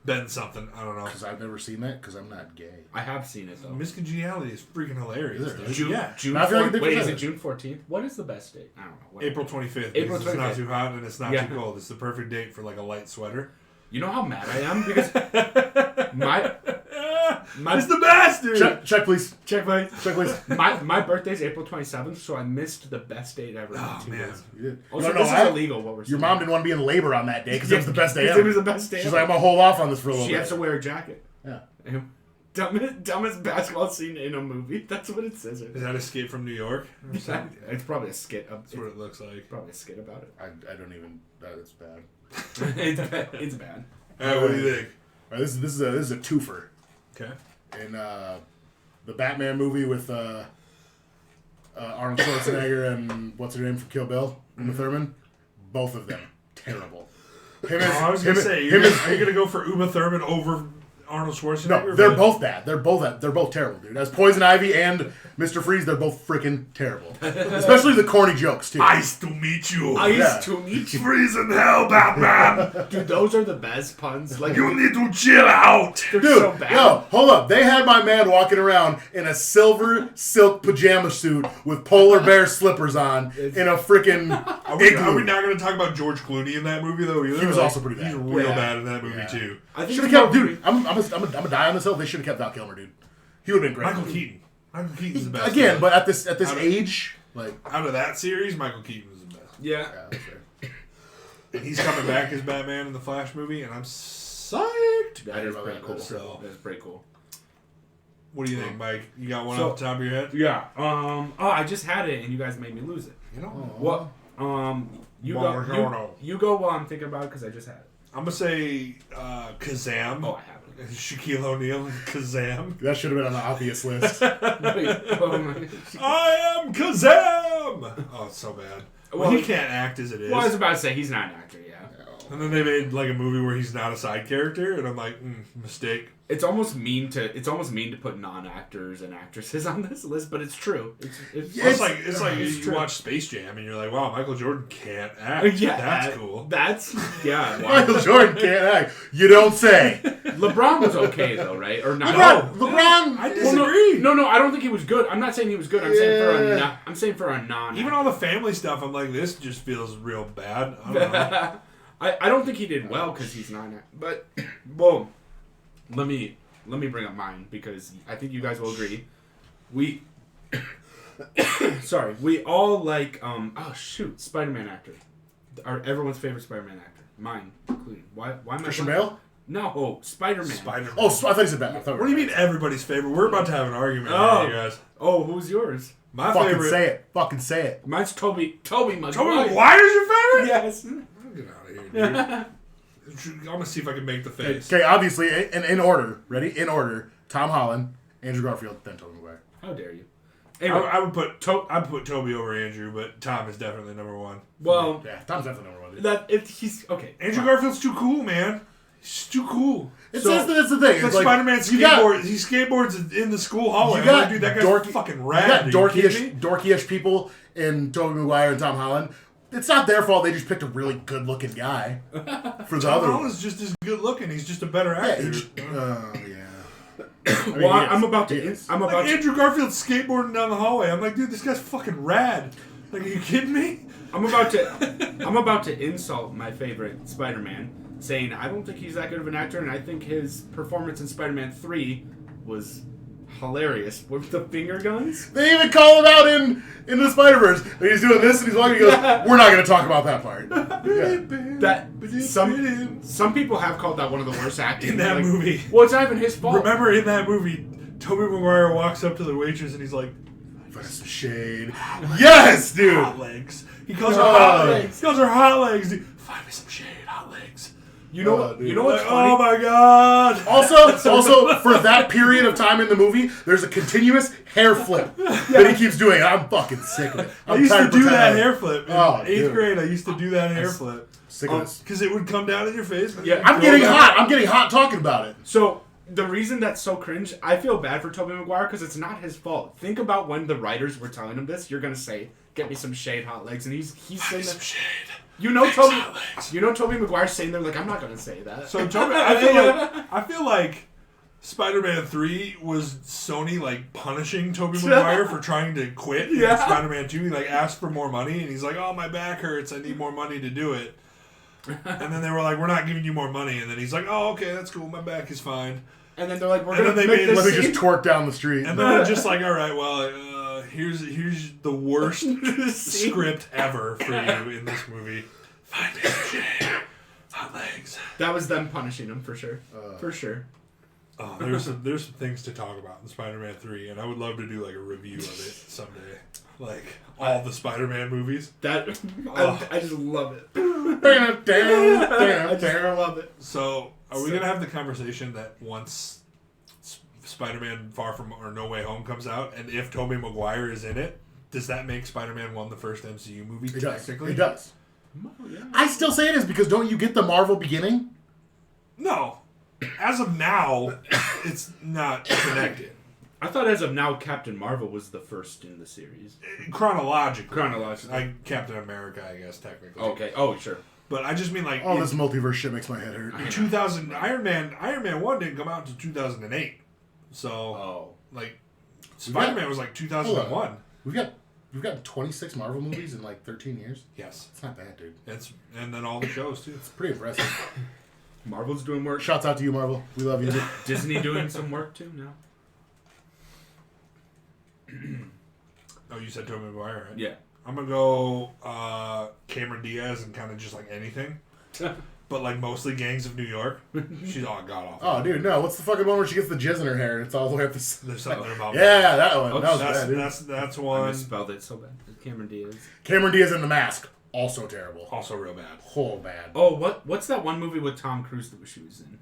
been something. I don't know. Because I've never seen that, because I'm not gay. I have seen it, though. Miss Congeniality is freaking hilarious. Is it really? June, Yeah. June I feel like 4th. they Wait, is presented it June 14th? What is the best date? I don't know. Whatever. April 25th. April It's not 25th. too hot and it's not Yeah. too cold. It's the perfect date for like a light sweater. You know how mad I am? Because my It's the best, dude. Check, please. check my Check, please. my birthday's April 27th, so I missed the best date ever. Oh, in 2 man. days. You did. Also, No, this is I- illegal. What we're saying. Your mom didn't want to be in labor on that day because it was the best day It ever. was the best day. She's ever. like, I'm going to hold off on this for a little She bit. has to wear a jacket. Yeah. Dumbest basketball scene in a movie. That's what it says. Is that Escape from New York? It's probably a skit. That's what it looks like. Probably a skit about it. I don't even. It's bad. It's bad. All right, what do you think? All right, this is a twofer. Okay. In the Batman movie with Arnold Schwarzenegger and what's her name from Kill Bill, Uma Thurman, both of them terrible. I was gonna say, are you gonna go for Uma Thurman over Arnold Schwarzenegger? No, they're both bad. They're both terrible, dude. As Poison Ivy and Mr. Freeze, they're both freaking terrible. Especially the corny jokes too. Nice to meet you. Ice to meet you. Freezing hell, Batman. Dude, those are the best puns. Like You need to chill out. they're Dude, so bad. yo, hold up. They had my man walking around in a silver silk pajama suit with polar bear slippers on in a freaking Are we igloo. not going to talk about George Clooney in that movie though? Either? He was also pretty bad. He's real Yeah. bad in that movie Yeah. too. I think Should have it's kept, more- dude. I'm gonna die on this hill. They should have kept Val Kilmer, dude. He would have been great. Michael Keaton. Michael Keaton's the best. Again, but at this Out of- age, like, out of that series, Michael Keaton was the best. Yeah. yeah, that's fair. And he's coming back as Batman in the Flash movie, and I'm psyched. That is about pretty that, cool. so- That's pretty cool. What do you think, Mike? You got one So- off the top of your head? Yeah. Oh, I just had it and you guys made me lose it. You know, What? You go. Buongiorno. You go while I'm thinking about it because I just had it. I'm gonna say Kazam. Oh, I have it. Shaquille O'Neal and Kazam. That should have been on the obvious list. Wait, oh my. I am Kazam. Oh, it's so bad. Well, he can't act as it is. Well, I was about to say he's not an actor. Yeah. And then they made like a movie where he's not a side character, and I'm like, mistake. It's almost mean to put non-actors and actresses on this list, but it's true. It's It's like you true. watch Space Jam and you're like, wow, Michael Jordan can't act. Yeah, That's cool. That's yeah. Michael Jordan can't act. You don't say. LeBron was okay though, right? Or not? LeBron. I Well, disagree. no, I don't think he was good. I'm not saying he was good. I'm saying for a non. Even all the family stuff, I'm like, this just feels real bad. I don't know. I don't think he did well because he's not. But well, let me bring up mine because I think you guys will agree. We we all like Spider-Man actor. Everyone's favorite Spider-Man actor. Mine included. Why am I Christian Bale? No, Spider-Man. Spider-Man. Oh, I thought you said Batman. What do you mean everybody's favorite? We're about to have an argument Oh. here, you guys. Oh, who's yours? My Fucking favorite. say it. Fucking say it. Mine's Toby Maguire. Tobey Maguire's your favorite? Yes. Get out of here, dude. I'm gonna see if I can make the face. Okay, obviously, in order. Ready? In order. Tom Holland, Andrew Garfield, then Tobey Maguire. How dare you? I would put Toby over Andrew, but Tom is definitely number one. Well, Yeah, Tom's definitely number one. Dude. he's okay. Andrew Garfield's too cool, man. He's too cool. That's the thing. It's like like, Spider-Man you got- skateboard. He skateboards in the school hallway. You I'm got like, dude, that guy's dorky, fucking you rad. got Are you kidding me? dorky-ish people in Tobey Maguire and Tom Holland. It's not their fault. They just picked a really good-looking guy for the Tom other one. Holland's just as good looking. He's just a better Yeah, actor. I mean, Well, he is. I'm about He to. is. I'm Like about to. Andrew Garfield skateboarding down the hallway. I'm like, dude, this guy's fucking rad. Like, are you kidding me? I'm about to insult my favorite Spider-Man, saying I don't think he's that good of an actor, and I think his performance in Spider-Man 3 was hilarious with the finger guns. They even call him out in the Spider-Verse. And he's doing this and he's walking. He goes, "We're not going to talk about that part." Yeah. That some people have called that one of the worst acting In that movie. Well, it's not even his fault. Remember in that movie, Tobey Maguire walks up to the waitress and he's like, Find some shade. Yes, dude. hot legs. He calls her hot legs. He calls her hot legs. Dude. Find me some shade, hot legs. You know dude. you know what's Like, funny? oh my god. Also, for that period of time in the movie, there's a continuous hair flip that he keeps doing. I'm fucking sick of it. I I'm used to tired of do that pretending. hair flip. In Oh, 8th dude. grade, I used to do that hair flip. Sick of this. Because it would come down in your face. Yeah, I'm getting hot. I'm getting hot talking about it. So the reason that's so cringe, I feel bad for Tobey Maguire because it's not his fault. Think about when the writers were telling him this. You're gonna say, "Get me some shade, hot legs," and he's saying Some that. shade. You know Tobey Maguire's saying there like, I'm not gonna say that. So I feel like Spider-Man 3 was Sony like punishing Tobey Maguire for trying to quit. Yeah. In Spider-Man 2, he like asked for more money, and he's like, "Oh, my back hurts. I need more money to do it." And then they were like, "We're not giving you more money." And then he's like, "Oh, okay, that's cool. My back is fine." And then they're like, Let me just twerk down the street. And then they're just like, "All right, well, here's the worst script ever for you in this movie. Find me hot legs." That was them punishing him for sure. For sure. Oh, there's some things to talk about in Spider-Man 3, and I would love to do like a review of it someday. Like all the Spider-Man movies. I just love it. I just love it. So, are we gonna have the conversation that once Spider-Man Far From or No Way Home comes out, and if Tobey Maguire is in it, does that make Spider-Man 1 the first MCU movie? It does. Technically, It does. Oh, yeah. I still say it is because don't you get the Marvel beginning? No. As of now, it's not connected. I thought as of now, Captain Marvel was the first in the series. Chronologically. Captain America, I guess, technically. Okay. Oh, sure. But I just mean like... All this multiverse shit makes my head hurt. 2000... Iron Man 1 didn't come out until 2008. So, like, Spider-Man was like 2001. We've got 26 Marvel movies in like 13 years. Yes. It's not bad, dude. And then all the shows, too. It's pretty impressive. Marvel's doing work. Shouts out to you, Marvel. We love you. Disney doing some work, too, now. Oh, you said Tobey Maguire, right? Yeah. I'm going to go Cameron Diaz and kind of just like anything. But like mostly Gangs of New York. She's all god awful. Oh, dude, no. What's the fucking one where she gets the jizz in her hair and it's all the way up the... There's something about Yeah, that one. Oh, that was that's, bad, dude. that's I one. misspelled it so bad. Cameron Diaz. Cameron Diaz in The Mask. Also terrible. Also real bad. Whole bad. Oh, what's that one movie with Tom Cruise that she was in?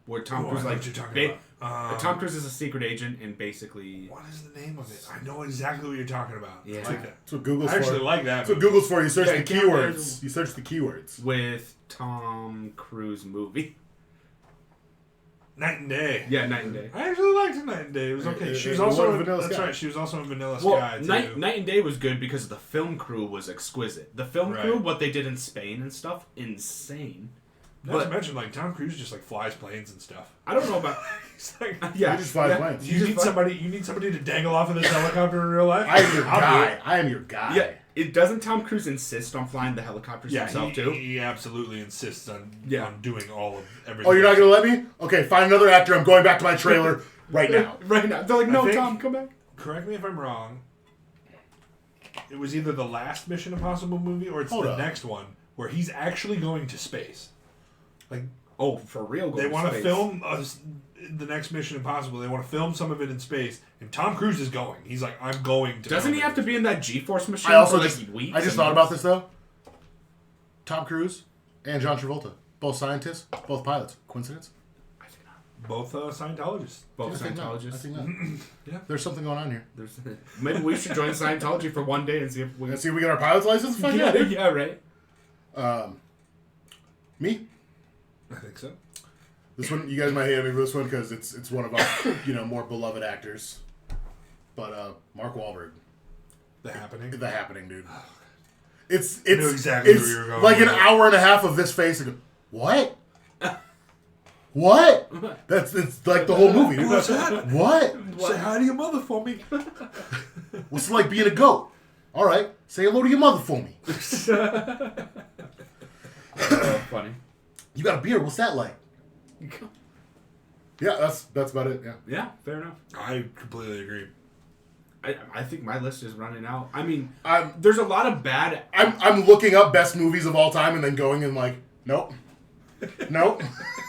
Where Tom Cruise I know like what you're talking about. Tom Cruise is a secret agent and basically. What is the name of it? I know exactly what you're talking about. Yeah. I like that. That's what Google's I actually for. like that. That's what Google's for. You search Yeah, the keywords. You search the keywords. With Tom Cruise movie. Night and Day. Yeah, Night and Day. I actually liked Night and Day. It was okay. She was it also was in Vanilla That's Sky. right. She was also in Vanilla Well, Sky too. Night and Day was good because the film crew was exquisite. The film crew, Right. what they did in Spain and stuff, insane. Not to mention, like Tom Cruise just like flies planes and stuff. I don't know about. He's like, Yeah, He just flies planes. you need somebody. You need somebody to dangle off of this helicopter in real life. I am your I'll do guy. it. I am your guy. Yeah, it doesn't Tom Cruise insist on flying the helicopters Yeah, himself too? he absolutely insists on doing all of everything. Oh, you're not going to let me? Okay, find another actor. I'm going back to my trailer right now. Right now, they're like, no, think- Tom, come back. Correct me if I'm wrong. It was either the last Mission Impossible movie or it's Hold the up. next one where he's actually going to space. Like Oh, for real? they want to film the next Mission Impossible. They want to film some of it in space, and Tom Cruise is going. He's like, I'm going to. Doesn't he have to be in that G-force machine I also for like just, weeks? I just thought about this, though. Tom Cruise and John Travolta. Both scientists, both pilots. Coincidence? I think not. Both Scientologists. Both I think not. I Scientologists. think not. Yeah. There's something going on here. Maybe we should join Scientology for one day and see if we Let's see if we get our pilot's license? Fuck yeah, dude. yeah, right. Me? I think so. This one, you guys might hate me for this one because it's one of our more beloved actors. But Mark Wahlberg, The Happening. The Happening, dude. It's I knew exactly where you were going like an with it. hour and a half of this face. And go, what? What? It's like the whole movie. Dude. What's that? What? Say hi to your mother for me. What's it like being a goat? All right, say hello to your mother for me. Funny. You got a beard? What's that like? Yeah, that's about it. Yeah. Yeah, fair enough. I completely agree. I think my list is running out. I mean, I'm there's a lot of bad. I'm looking up best movies of all time and then going and like, nope.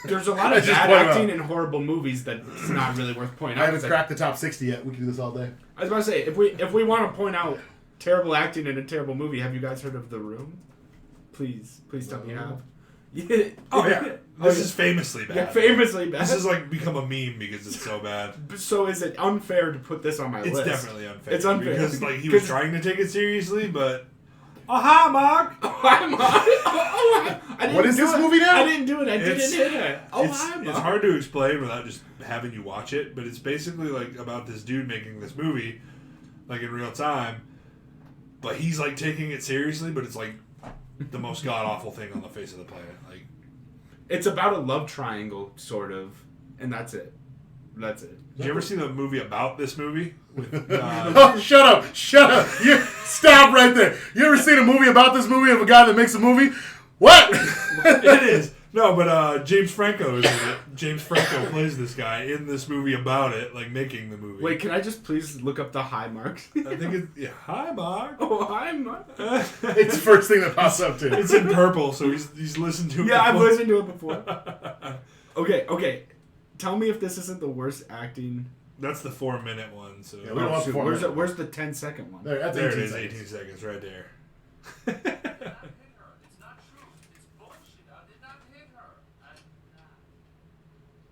There's a lot I of just bad pointed acting out. in horrible movies that it's not really worth pointing out. I haven't It's like- cracked the top 60 yet. We can do this all day. I was about to say, if we want to point out terrible acting in a terrible movie, have you guys heard of The Room? Please tell me you have. Yeah. Oh yeah, this is famously bad. Yeah, famously bad. This has like become a meme because it's so bad. So is it unfair to put this on my It's list? definitely unfair. It's unfair. because like he was trying to take it seriously, but hi, Mark. Hi, Mom. I didn't What is do this it. movie now? I didn't do it. I didn't hit it. Oh, hi, Mom. It's hard to explain without just having you watch it, but it's basically like about this dude making this movie, like in real time, but he's like taking it seriously, but it's like the most god awful thing on the face of the planet. Like, it's about a love triangle, sort of, and that's it. That's it. did you ever see the movie about this movie? With, Oh, shut up! You stop right there. You ever seen a movie about this movie of a guy that makes a movie? What? It is. No, but James Franco is in it. James Franco plays this guy in this movie about it, like making the movie. Wait, can I just please look up the high marks? I think it's hi Mark. Oh, hi Mark. It's the first thing that pops up too. It's in purple, so he's listened to it. Yeah, I've before. listened to it before. Okay. Tell me if this isn't the worst acting. That's the 4-minute one. So Yeah, we don't want the 4 minute. Where's the 10-second one? There, that's there 18 it is, seconds. 18 seconds right there. It's not true. It's bullshit. I did not hit her.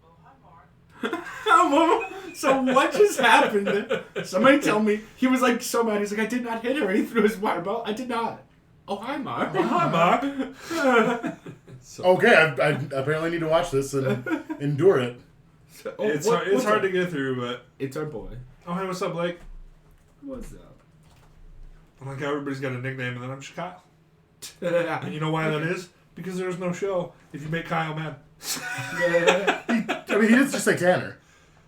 Oh, hi, Mark. So what just happened? Somebody tell me. He was like so mad. He's like, I did not hit her. And he threw his water bottle. I did not. Oh, hi, Mark. Hi Mark. So, Okay, I apparently need to watch this and endure it. Oh, it's what's hard up? to get through, but It's our boy. oh hey, what's up, Blake? What's up? I'm like, everybody's got a nickname, and then I'm just Kyle. And you know why that is? Because there's no show if you make Kyle mad. I mean, he did just say Tanner.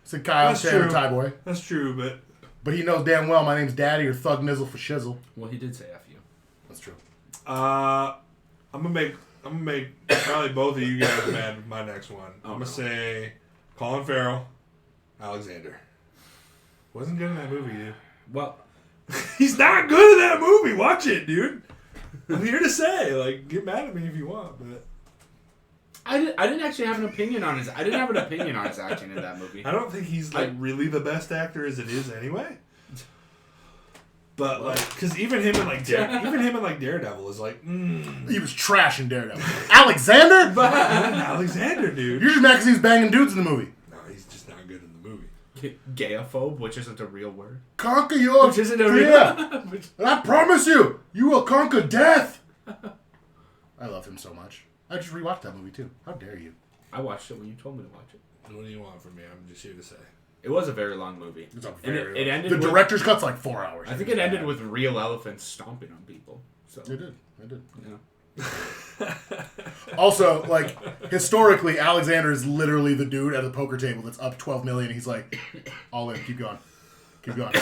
He said Kyle, That's Tanner, true. Tie Boy. That's true, but But he knows damn well my name's Daddy or Thug Nizzle for Shizzle. Well, he did say F you. That's true. I'm gonna make probably both of you guys mad with my next one. Oh, I'm gonna no. say Colin Farrell, Alexander. Wasn't good in that movie, dude. Well, He's not good in that movie. Watch it, dude. I'm here to say, like, get mad at me if you want, but I didn't actually have an opinion on his. I didn't have an opinion on his acting in that movie. I don't think he's like really the best actor as it is anyway. But like, because even him and like Daredevil is like, He was trash in Daredevil. Alexander? Alexander, dude. You're just mad because he was banging dudes in the movie. No, he's just not good in the movie. Gayophobe, which isn't a real word. Conquer your Which isn't a fear. real. Which, And I promise you, you will conquer death. I love him so much. I just rewatched that movie too. How dare you? I watched it when you told me to watch it. What do you want from me? I'm just here to say. It was a very long movie. It's a And very it ended the with- director's cut's like 4 hours. I think it ended with real elephants stomping on people. So It did. It did. yeah. Also, like, historically, Alexander is literally the dude at the poker table that's up 12 million. He's like, all in, keep going. Keep going.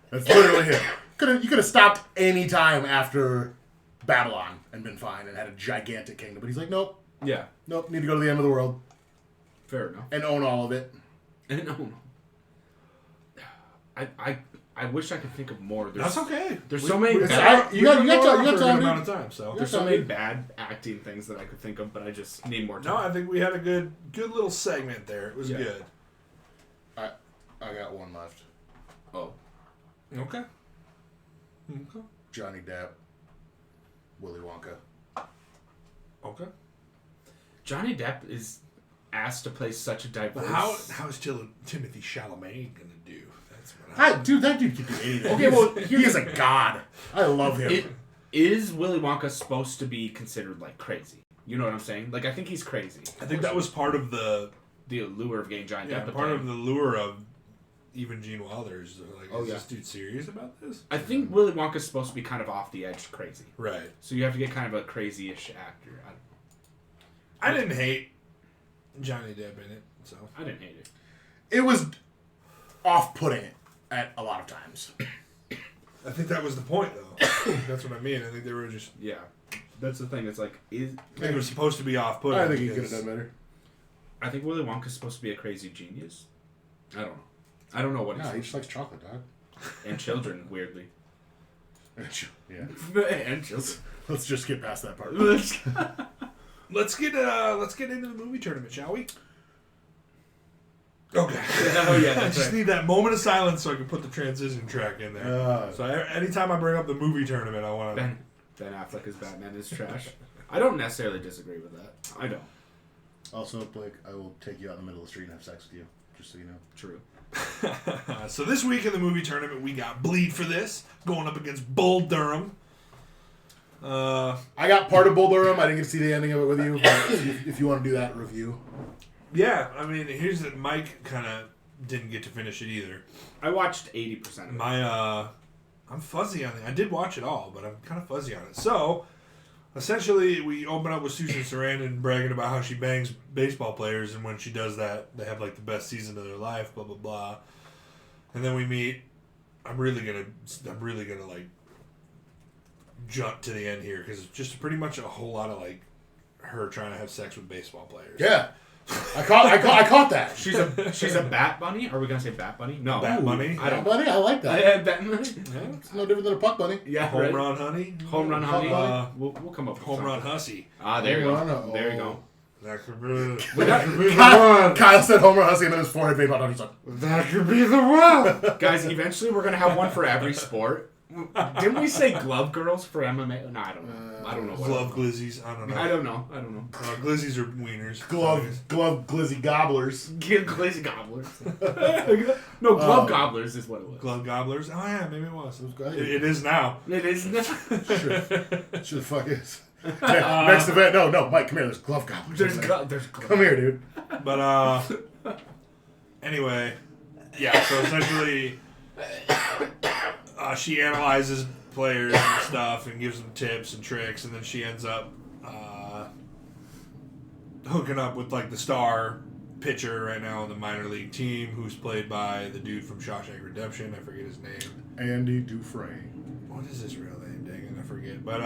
That's literally him. You could have stopped any time after Babylon and been fine and had a gigantic kingdom. But he's like, nope, Yeah. nope, need to go to the end of the world Fair enough. and own all of it. No. I wish I could think of more. That's okay. There's so many. it's- Bad, you got We've been time, going on you got for a time, good dude. amount of time, so. there's so many bad acting things that I could think of, but I just need more No, time. I think we had a good little segment there. It was Yeah. good. I got one left. Oh. Okay. Okay. Johnny Depp, Willy Wonka. Okay. Johnny Depp is asked to play such a diverse. But how is Timothy Chalamet gonna do? That's what Dude, that dude can do anything. Okay, well, he is a god. I love him. Is Willy Wonka supposed to be considered like crazy? You know what I'm saying? Like I think he's crazy. I think that was part of the allure of getting Johnny Depp. to part play. of the lure of even Gene Wilder's. Like, Oh, is yeah. this dude serious about this? I think Willy Wonka's supposed to be kind of off the edge crazy. Right. So you have to get kind of a crazy-ish actor. I didn't hate Johnny Depp in it, so I didn't hate it. It was off-putting at a lot of times. I think that was the point, though. That's what I mean. I think they were just. Yeah, that's the thing. It's like I think it was supposed to be off-putting. I think he could have because- done better. I think Willy Wonka's supposed to be a crazy genius. I don't know. I don't know what No, he's he just likes chocolate, dog. and children weirdly. Yeah. And children. Let's just get past that part. Let's get into the movie tournament, shall we? Okay. Oh yeah, I that's just right. need that moment of silence so I can put the transition track in there. So anytime I bring up the movie tournament, I want to. Ben Affleck as Batman is trash. I don't necessarily disagree with that. I don't. Also, Blake, I will take you out in the middle of the street and have sex with you, just so you know. True. So this week in the movie tournament, we got Bleed for This going up against Bull Durham. I got part of Bull Durham. I didn't get to see the ending of it with you. But if you want to do that review. Yeah, I mean, here's that Mike kind of didn't get to finish it either. I watched 80% of it. I'm fuzzy on it. I did watch it all, but I'm kind of fuzzy on it. So, essentially, we open up with Susan Sarandon bragging about how she bangs baseball players, and when she does that, they have like the best season of their life. Blah blah blah. And then we meet. I'm really gonna like jump to the end here because it's just pretty much a whole lot of like her trying to have sex with baseball players. Yeah. I caught that. She's a bat bunny. Are we gonna say bat bunny? No, Bat bunny. Bat bunny? I like that. Bat bunny. Yeah. It's no different than a puck bunny. Yeah, Home right. run honey. Home run honey. bunny. We'll come up with Home run something. hussy. Ah, there you Home go. run, There you go. That could be. Kyle said Homer Hussey and then his forehead made out. He's like, That could be the one. Guys, eventually we're gonna have one for every sport. Didn't we say glove girls for MMA? No, I don't know. I don't know. What Glove glizzies. I don't know. I don't know. Glizzies are wieners. glove glizzy gobblers. Glazed gobblers. No, glove gobblers is what it was. Glove gobblers. Oh yeah, maybe it was. It It is now. It is not. Sure the fuck is. Next event. No, Mike, come here. There's glove gobblers. There's come glove. here, dude. But anyway, yeah. So essentially, she analyzes players and stuff and gives them tips and tricks, and then she ends up hooking up with like the star pitcher right now on the minor league team, who's played by the dude from Shawshank Redemption. I forget his name. Andy Dufresne. What is his real name? Dang it, I forget. But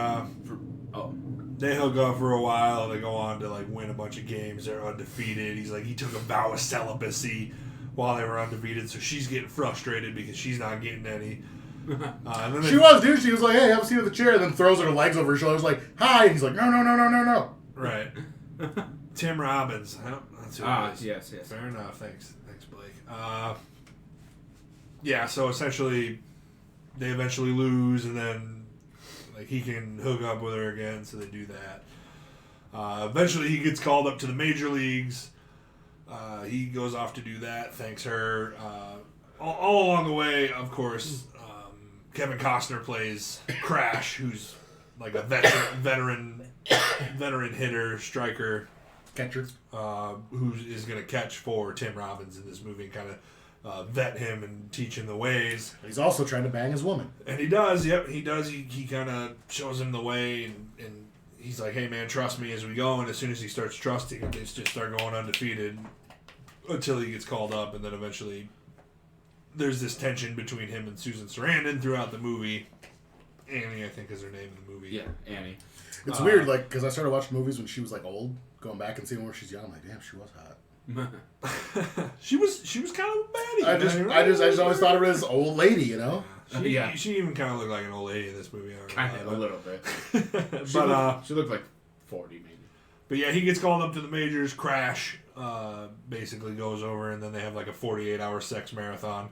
they hook up for a while. They go on to like win a bunch of games. They're undefeated. He's like, he took a vow of celibacy while they were undefeated, so she's getting frustrated because she's not getting any. And then She was, dude. She was like, hey, have a seat with the chair, and then throws her legs over her shoulders like, hi. And he's like, no. Right. Tim Robbins. That's who it is. Yes. Fair enough. Thanks, Blake. Yeah, so essentially, they eventually lose, and then like he can hook up with her again, so they do that. Eventually, he gets called up to the major leagues. He goes off to do that, thanks her. All along the way, of course, Kevin Costner plays Crash, who's like a veteran hitter, striker, Catcher. who is going to catch for Tim Robbins in this movie and kind of vet him and teach him the ways. He's also trying to bang his woman. And he does, yep, he does. He kind of shows him the way, and he's like, hey, man, trust me as we go. And as soon as he starts trusting him, they just start going undefeated until he gets called up, and then eventually there's this tension between him and Susan Sarandon throughout the movie. Annie, I think, is her name in the movie. Yeah, Annie. It's weird, like, because I started watching movies when she was like old, going back and seeing where she's young. I'm like, damn, she was hot. She was kind of a baddie. I just always thought of her as old lady, you know. She even kind of looked like an old lady in this movie. Kind of a little bit. But she looked like 40 maybe. But yeah, he gets called up to the majors. Crash basically goes over, and then they have like a 48-hour sex marathon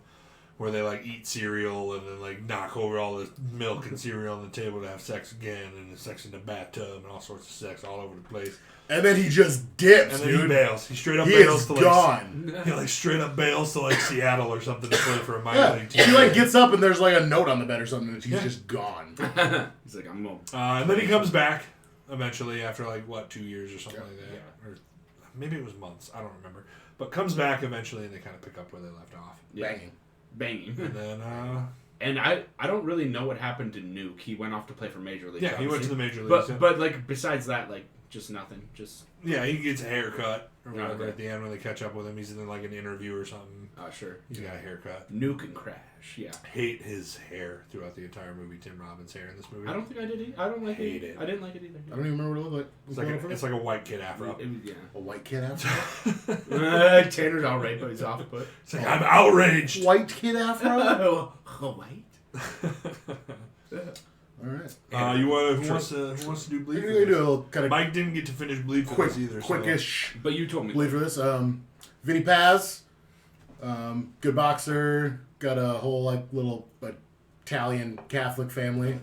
where they like eat cereal and then like knock over all the milk and cereal on the table to have sex again, and sex in the bathtub and all sorts of sex all over the place. And then he just dips, And then dude. he bails. He straight up He bails is to like gone. he like straight up bails to like Seattle or something to play for a minor league team. He like gets up and there's like a note on the bed or something, and he's just gone. He's like, I'm and then he comes back eventually after like 2 years or something like that, or maybe it was months. I don't remember. But comes back eventually, and they kind of pick up where they left off. Banging. And then And I don't really know what happened to Nuke. He went off to play for Major League. yeah, he went to the major leagues. But like besides that, like just nothing. Just yeah, he gets a haircut or whatever Okay. at the end when they catch up with him. He's in like an interview or something. sure. He's got a haircut. Nuke and Crash. Yeah. Hate his hair throughout the entire movie. Tim Robbins' hair in this movie. I don't think I did. I don't like Hate it. it. I didn't like it either. I don't even remember what it looked like. It's like a white kid afro. Yeah. A white kid afro? Tanner's alright, but he's off put. It's like, I'm outraged. White kid afro? White. All right. Who wants to do bleed? We're For gonna do a this? little kind of Mike didn't get to finish bleed for this either. quickish But you told me. bleed for this. Vinny Paz, good boxer, got a whole like little Italian Catholic family.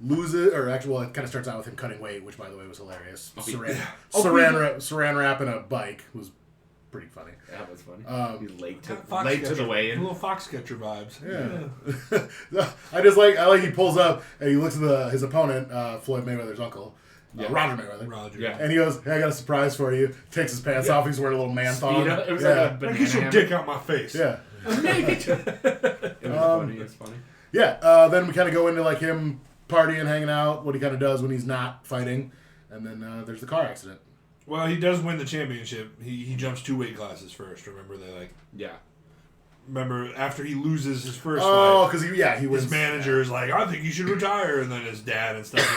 Loses, or actually, well, it kind of starts out with him cutting weight, which by the way was hilarious. Saran wrapping a bike was pretty funny. That was funny. He's late to Late the weigh-in. Little Foxcatcher vibes. Yeah. I like he pulls up and he looks at his opponent, Floyd Mayweather's uncle, Roger Mayweather. Roger. Yeah. And he goes, "Hey, I got a surprise for you." Takes his pants off. He's wearing a little man thong. It was Yeah. like a banana Get your hammock. dick out my face. Yeah. It was funny. It's funny. Yeah. Then we kind of go into like him partying, hanging out, what he kind of does when he's not fighting. And then there's the car accident. Well, he does win the championship. He jumps 2 weight classes first. Remember Remember after he loses his first fight. Oh, because he wins. His manager is like, I think you should retire, and then his dad and stuff.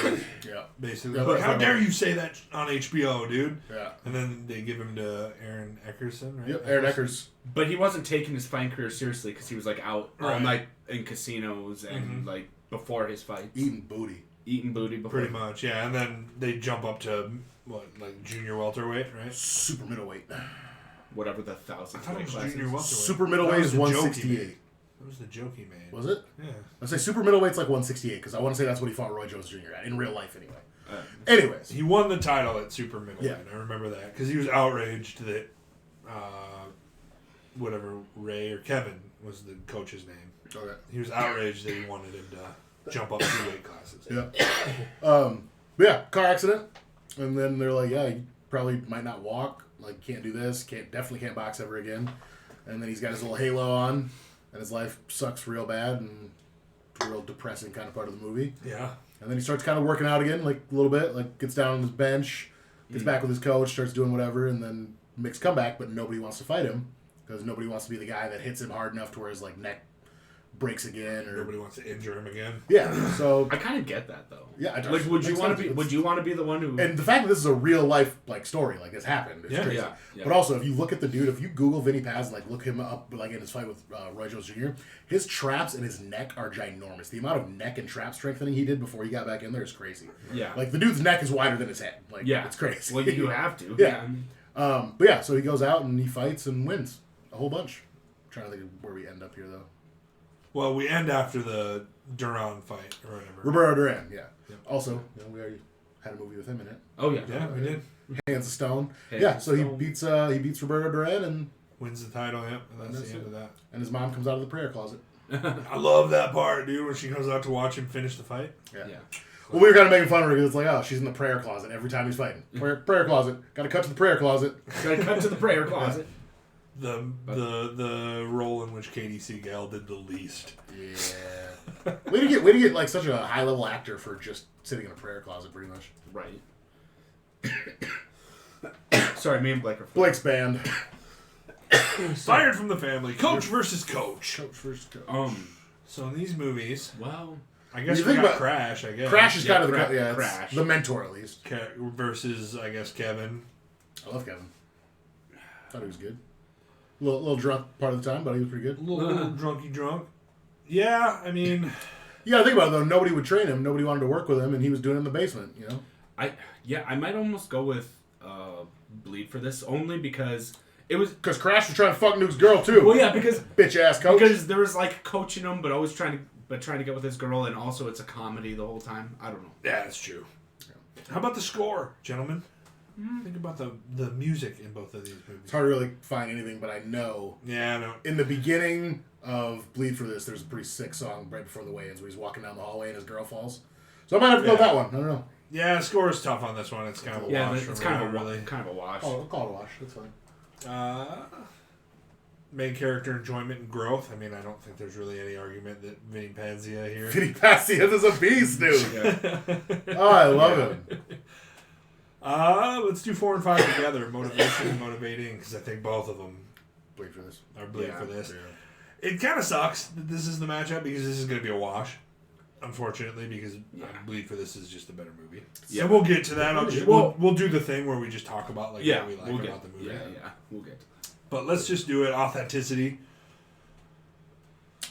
Basically, like, how dare you say that on HBO, dude? Yeah. And then they give him to Aaron Eckerson, right? Yep, Aaron Eckers. But he wasn't taking his fighting career seriously because he was like out all night in casinos and like before his fights. Eating booty before. Pretty much, yeah. And then they jump up to like junior welterweight, right? Super middleweight. Whatever the 1,000th I thought it was class junior is. welterweight. Super middleweight is 168. That was the joke he made. Was it? Yeah. I'd say super middleweight's like 168 because I want to say that's what he fought Roy Jones Jr. at in real life anyway. Anyways, He won the title at super middleweight. Yeah. I remember that because he was outraged that whatever Ray or Kevin was the coach's name. okay. He was outraged that he wanted him to jump up 2 weight classes. Yeah. Yeah, car accident, and then they're like, yeah, you probably might not walk, like can't do this, definitely can't box ever again, and then he's got his little halo on, and his life sucks real bad, and it's a real depressing kind of part of the movie. Yeah. And then he starts kind of working out again, like a little bit, like gets down on his bench, gets back with his coach, starts doing whatever, and then makes comeback, but nobody wants to fight him because nobody wants to be the guy that hits him hard enough to where his like neck breaks again, or Nobody wants to injure him again. yeah. So I kind of get that though. yeah, I Like, would you want to be? Would you want to be the one who? And the fact that this is a real life like story, like this happened, it's crazy. Yeah. But also, if you look at the dude, if you Google Vinny Paz and like look him up, like in his fight with Roy Jones Jr., his traps and his neck are ginormous. The amount of neck and trap strengthening he did before he got back in there is crazy. Yeah. Like the dude's neck is wider than his head. Like Yeah. it's crazy. Well, you have to. Yeah. But yeah, so he goes out and he fights and wins a whole bunch. I'm trying to think of where we end up here though. Well, we end after the Duran fight or whatever. Roberto Duran, yeah. Yep. Also, we already had a movie with him in it. Oh yeah. Yeah, we did. Hands of Stone. Hands yeah, of so Stone. he beats Roberto Duran and Wins the title, yep. And that's the end of that. and his mom comes out of the prayer closet. I love that part, dude, when she comes out to watch him finish the fight. Yeah. Yeah. Well, we were kind of making fun of her because it's like, oh, she's in the prayer closet every time he's fighting. Prayer closet. Got to cut to the prayer closet. Gotta cut to the prayer closet. The role in which Katie Seagal did the least. Yeah. way to get like such a high level actor for just sitting in a prayer closet, pretty much. Right. Sorry, me and Blake are. Blake's band. Fired from the family. Coach versus coach. Coach versus coach. So in these movies, Well, I guess You we think got about- Crash, I guess. Crash is Yeah, kind of the Crash. it's Crash. the mentor at least. Versus, I guess, Kevin. I love Kevin. Thought he was good. A little drunk part of the time, but he was pretty good. A little drunky drunk. Yeah, I mean... You gotta think about it though. Nobody would train him. Nobody wanted to work with him, and he was doing it in the basement. You know. I might almost go with Bleed for this only because it was. Because Crash was trying to fuck Nuke's girl too. Well, yeah, because bitch ass coach. because there was like coaching him, but always trying to get with his girl, and also it's a comedy the whole time. I don't know. Yeah, that's true. How about the score, gentlemen? Think about the music in both of these movies. It's hard to really find anything, but I know Yeah, I know. in the beginning of Bleed for This, there's a pretty sick song right before the weigh-ins where he's walking down the hallway and his girl falls. So I might have to go with that one. I don't know. Yeah, the score is tough on this one. It's kind of a Yeah, wash. it's for kind me, of a really. kind of a wash. I'll call it a wash. That's fine. Main character enjoyment and growth. I mean, I don't think there's really any argument that Vinny Pazia here. Vinny Pazia is a beast, dude. Yeah. Oh, I love him. Let's do 4 and 5 together. Motivation and motivating, because I think both of them Bleed for This. are bleed for this. Yeah. It kind of sucks that this is the matchup because this is going to be a wash. Unfortunately, because Bleed for This is just a better movie. Yeah. So we'll get to that. We'll do the thing where we just talk about what we like we'll about the movie. Yeah, we'll get. But let's just do it. Authenticity.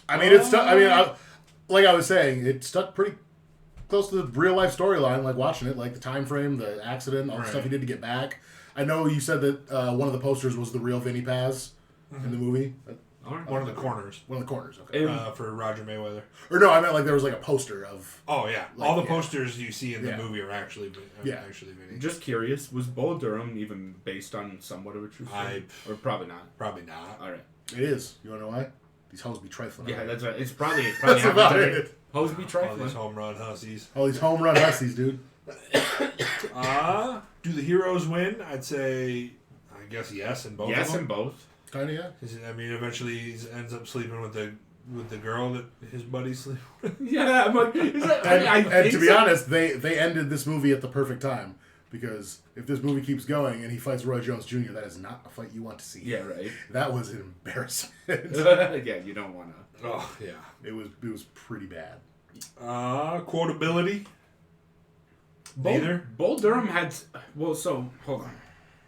I mean, it's stuck. I mean, like I was saying, it stuck pretty close to the real life storyline. Like watching it, like the time frame, the accident, all the stuff he did to get back. I know you said that one of the posters was the real Vinny Paz in the movie. All right. One of the corners. One of the corners. Okay. For Roger Mayweather. Or no, I meant like there was like a poster of. Oh yeah, Like, all the yeah. posters you see in the Yeah. movie are actually Vinny. Just curious, was Bull Durham even based on somewhat of a true story? Or probably not? Probably not. All right. It is. You want to know why? These hoes be trifling. Yeah, that's right. It's probably That's about happened to it. Hoes be All trifling. these home run hussies. All these home run hussies, dude. Do the heroes win? I'd say, I guess yes in both. Yes, of them. and both. Kind of, yeah. I mean, eventually he ends up sleeping with the with the girl that his buddy sleep with. Yeah, I'm like, is that, And to be honest, they ended this movie at the perfect time. Because if this movie keeps going and he fights Roy Jones Jr., that is not a fight you want to see. Yeah, right. That was an embarrassment. Yeah, you don't want to. Oh yeah. It was pretty bad. Quotability. Neither. Bull Durham had. Well, so hold on.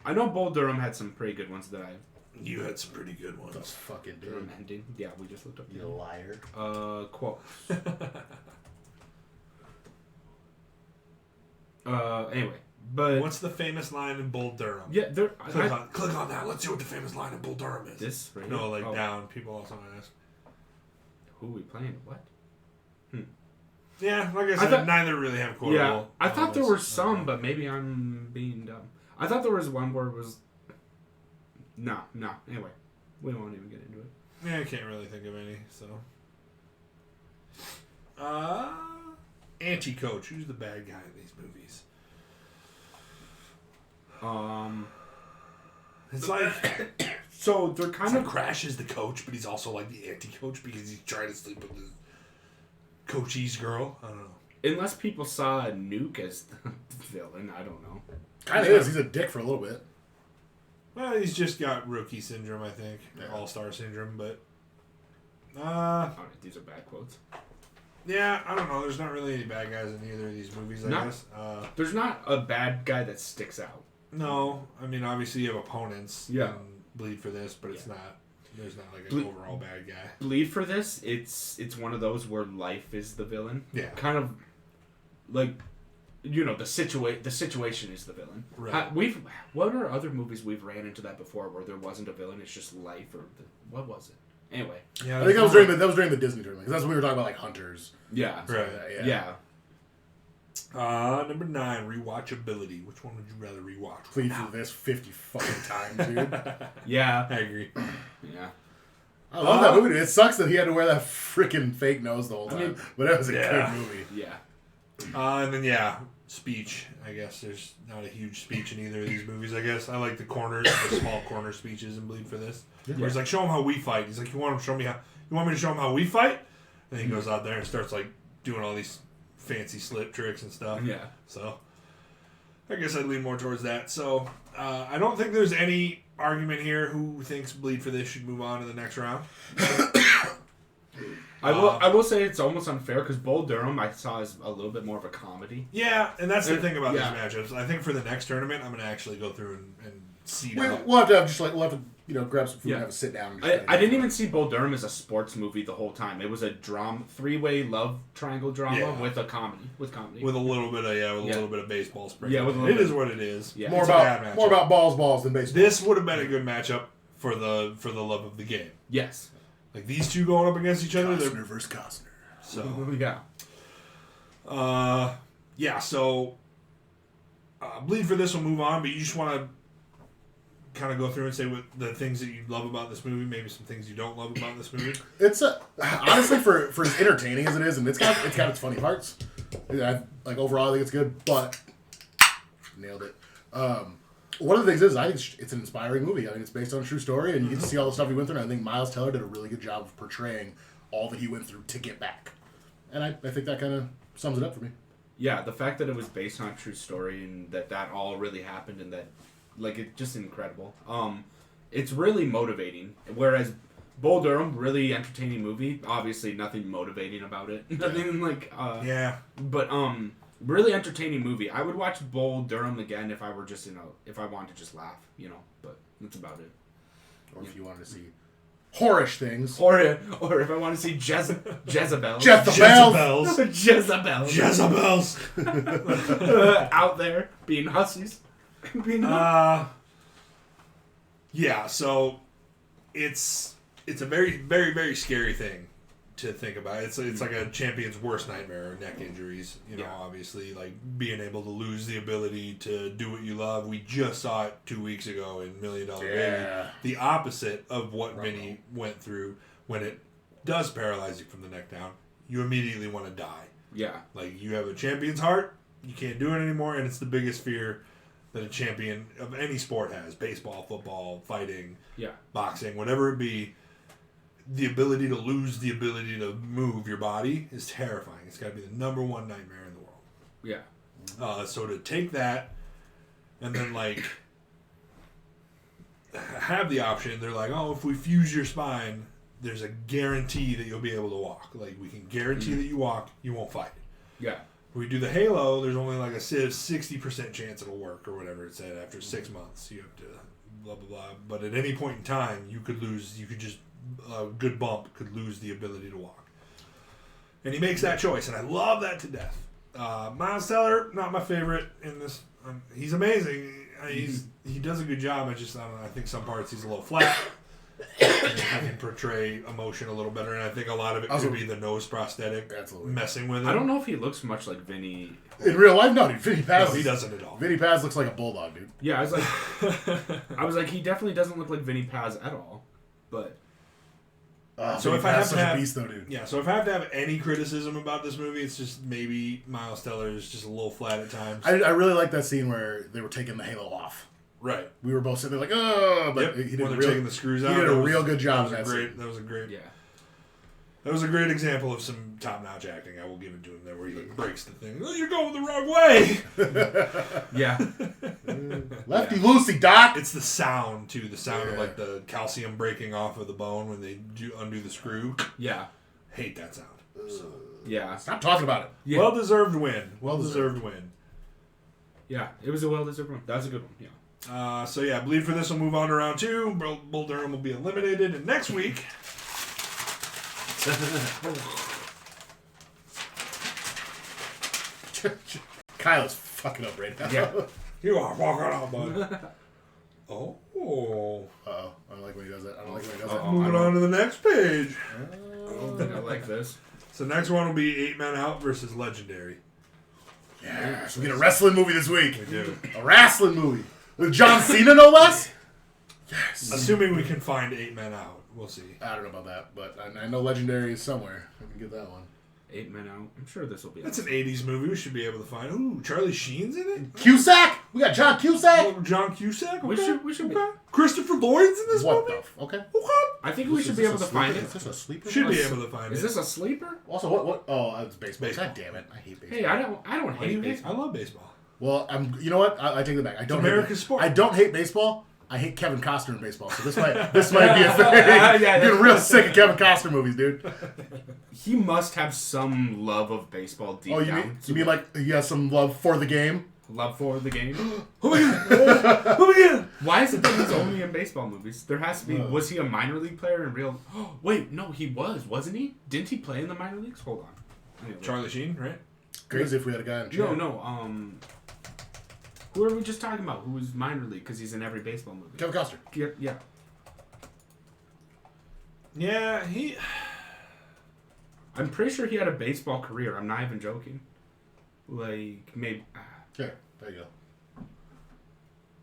I know Bull Durham had some pretty good ones that I. You had some pretty good That's ones. fucking Durham dude. ending. Yeah, we just looked up. You liar. Quotes. Anyway, but What's the famous line in Bull Durham? yeah, there. Click on that. Let's see what the famous line in Bull Durham is. This right No, here? like down. People also ask. Who are we playing? What? Yeah, like I said, thought- neither really have quotable. Yeah, I thought there were elements. some, but maybe I'm being dumb. I thought there was one where it was. No. Anyway, we won't even get into it. Yeah, I can't really think of any. So, anti-coach. Who's the bad guy in these movies? It's like So they're kind of. Crash is the coach, but he's also like the anti-coach because he's trying to sleep with his coachie's girl. I don't know. Unless people saw Nuke as the villain, I don't know. Kind of is. He's a dick for a little bit. Well, he's just got rookie syndrome, I think, Yeah. all-star syndrome. But Alright, these are bad quotes. yeah, I don't know. There's not really any bad guys in either of these movies, I No. guess. There's not a bad guy that sticks out. No, I mean obviously you have opponents. Yeah. And bleed for this, but it's not. There's not like an Ble- overall bad guy. Bleed for this, it's one of those where life is the villain. Yeah. Kind of like the situation is the villain. Right. What are other movies we've ran into that before where there wasn't a villain, it's just life or what was it? Anyway. Yeah, I think that was during the Disney tournament because that's when we were talking about like hunters. Yeah. Right. Yeah. Number 9, rewatchability. Which one would you rather rewatch? Plead for this 50 fucking times, dude. Yeah. I agree. Yeah. I love that movie. Dude. It sucks that he had to wear that freaking fake nose the whole time, but it was a yeah. good movie. Yeah. And then speech. I guess there's not a huge speech in either of these movies. I guess I like the small corner speeches in Bleed for this. Yeah. Where he's like, show him how we fight. He's like, you want me to show him how we fight? And he goes out there and starts like doing all these fancy slip tricks and stuff. Yeah. So I guess I'd lean more towards that. So I don't think there's any argument here who thinks Bleed for this should move on to the next round. I will say it's almost unfair because Bull Durham I saw as a little bit more of a comedy. Yeah, and that's the thing about yeah. these matchups. I think for the next tournament, I'm going to actually go through and seed out. We'll have to grab some food and have a sit down. And just I didn't even see Bull Durham as a sports movie the whole time. It was a three-way love triangle drama with comedy. With a little bit of little bit of baseball sprinkled. Yeah, with a in. little It is bit. what it is. Yeah. more It's a bad about matchup. more about balls than baseball. This would have been a good matchup for the love of the game. Yes. Like these two going up against each other. Costner versus Costner. So yeah. So Bleed for this will move on, but you just want to kind of go through and say what the things that you love about this movie, maybe some things you don't love about this movie. It's honestly for as entertaining as it is, and it's got its funny parts. Like overall, I think it's good, but nailed it. One of the things is I think it's an inspiring movie. I think it's based on a true story, and you get to see all the stuff he went through. And I think Miles Teller did a really good job of portraying all that he went through to get back. And I think that kind of sums it up for me. Yeah, the fact that it was based on a true story and that all really happened and that, like, it's just incredible. It's really motivating. Whereas Bull Durham, really entertaining movie. Obviously, nothing motivating about it. Nothing like. But really entertaining movie. I would watch Bull Durham again if I were just if I wanted to just laugh, But that's about it. Or if you wanted to see whorish things. Or if I want to see Jezebel. Jezebels. Jezebels. Out there being hussies. Yeah, so it's a very, very, very scary thing to think about. It's like a champion's worst nightmare, neck injuries. Obviously, like being able to lose the ability to do what you love. We just saw it 2 weeks ago in $1 Million Baby. The opposite of what Vinny went through when it does paralyze you from the neck down. You immediately want to die. Yeah. Like you have a champion's heart, you can't do it anymore, and it's the biggest fear that a champion of any sport has: baseball, football, fighting, boxing, whatever it be. the ability to lose the ability to move your body is terrifying. It's got to be the number one nightmare in the world. Yeah. So to take that and then like have the option, they're like, oh, if we fuse your spine, there's a guarantee that you'll be able to walk. Like we can guarantee that you walk, you won't fight. Yeah. If we do the Halo, there's only like a 60% chance it'll work or whatever it said after 6 months. You have to blah blah blah. But at any point in time, you could lose. You could just a good bump could lose the ability to walk. And he makes that choice, and I love that to death. Miles Teller, not my favorite in this. He's amazing. He does a good job. I don't know. I think some parts he's a little flat. He can portray emotion a little better, and I think a lot of it could be the nose prosthetic messing with him. I don't know if he looks much like Vinny. In real life, no, dude. Vinny Paz. No, he doesn't at all. Vinny Paz looks like a bulldog, dude. Yeah, I was like, he definitely doesn't look like Vinny Paz at all. But so Vinny if I have Paz's to such have, a beast, though, dude. Yeah, so if I have to have any criticism about this movie, it's just maybe Miles Teller is just a little flat at times. I really like that scene where they were taking the halo off. Right. We were both sitting there like, oh, but he did taking the screws out. He did a real good job in that that scene. That was a great. yeah. That was a great example of some top-notch acting. I will give it to him there, where he breaks the thing. Oh, you're going the wrong way. Yeah. Lefty loosey, Doc. It's the sound too. The sound of like the calcium breaking off of the bone when they undo the screw. Yeah. Hate that sound. So. Yeah. Stop talking about it. Yeah. Well-deserved win. Well-deserved win. Yeah. It was a well-deserved one. That was a good one. Yeah. So yeah, Bleed for this will move on to round 2. Bull Durham will be eliminated, and next week. Kyle is fucking up right now. Yeah. You are walking out, bud. Oh. Uh-oh. I don't like when he does that. Moving on to the next page. I don't think I like this. So next one will be 8 Men Out versus Legendary. Yeah. So we get a wrestling movie this week. We do. A wrestling movie. With John Cena, no less? Yes. Assuming we can find 8 Men Out. We'll see. I don't know about that, but I know Legendary is somewhere. I can get that one. 8 Men Out. I'm sure this will be. That's an 80s movie. We should be able to find. Ooh, Charlie Sheen's in it? Cusack? We got John Cusack? Oh, John Cusack? Okay. We should. Okay. Christopher Lloyd's in this What movie? Okay. Okay. I think we should be able to find it. Is this a sleeper? Should be able to find Is it. this a sleeper? Also, what? Oh, it's baseball. Baseball. God damn it. I hate baseball. Hey, I don't hate baseball. I love baseball. Well, you know what? I take it back. I don't hate America's sport. I don't hate baseball. I hate Kevin Costner in baseball. So this might be a thing. Yeah, I'm getting real sick of Kevin Costner movies, dude. He must have some love of baseball deep Oh, down. you mean like he has some love for the game? Love for the game? Who again? Why is it that he's only in baseball movies? There has to be. Was he a minor league player in real? Wait, no, he wasn't he? Didn't he play in the minor leagues? Hold on. Anyway. Charlie Sheen, right? Crazy if we had a guy in chat. No. Who are we just talking about? Who was minor league? Because he's in every baseball movie. Kevin Costner. Yeah. Yeah, he. I'm pretty sure he had a baseball career. I'm not even joking. Like maybe. Here, there you go.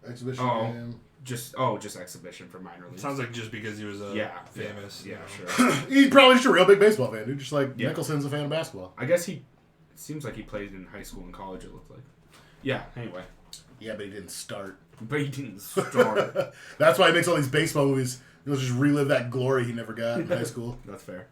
Exhibition Oh. game. Just exhibition for minor leagues. Sounds like just because he was famous. Yeah, you know. sure. He's probably just a real big baseball fan, dude. Just like Yeah. Nicholson's a fan of basketball. I guess it seems like he played in high school and college. It looked like. Yeah. Anyway, Yeah, but he didn't start. but he didn't start. That's why he makes all these baseball movies. He'll just relive that glory he never got in high school. That's fair.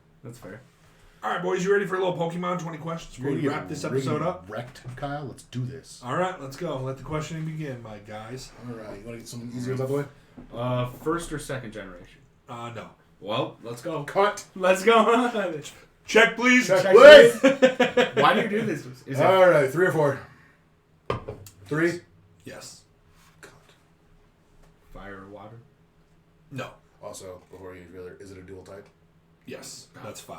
All right, boys, you ready for a little Pokemon 20 questions before we wrap this episode up? Wrecked, Kyle. Let's do this. All right, let's go. Let the questioning begin, my guys. All right, you want to get some easy ones out the way? First or second generation? No. Well, let's go. Cut. Let's go. Check, please. Check, please. Why do you do this? Is it All right, 3 or 4. 3. Yes. fire or water? No. Also, before you get further, is it a dual type? Yes. That's 5.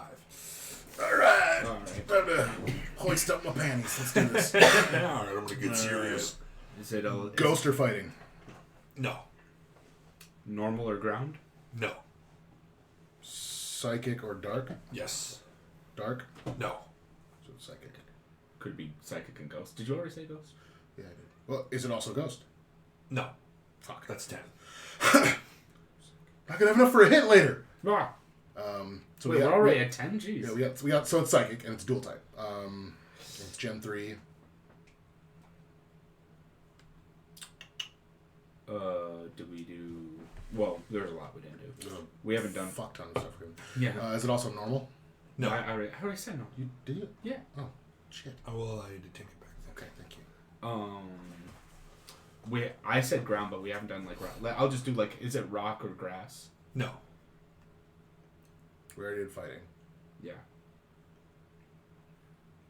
All right. All right. Time to hoist up my panties. Let's do this. All right, I'm gonna get serious. Is it a Ghost or fighting? No. normal or ground? No. Psychic or dark? Yes. Dark? No. So psychic. Could be psychic and ghost. Did you already say ghost? Yeah, I did. Well, is it also ghost? No. Fuck. That's 10. Not gonna have enough for a hit later. Ah. So Wait, we're already at 10? Jeez. Yeah, we got. So it's psychic and it's dual type. It's Gen 3. Did we do? Well, there's a lot we didn't do. There's a We haven't done. fuck ton of stuff. Yeah. Is it also normal? No. I already said no. You did you? Yeah. Oh shit. I will allow you to take it back. Okay, thank you. I said ground, but we haven't done like rock. I'll just do like, is it rock or grass? No. We already did fighting. Yeah.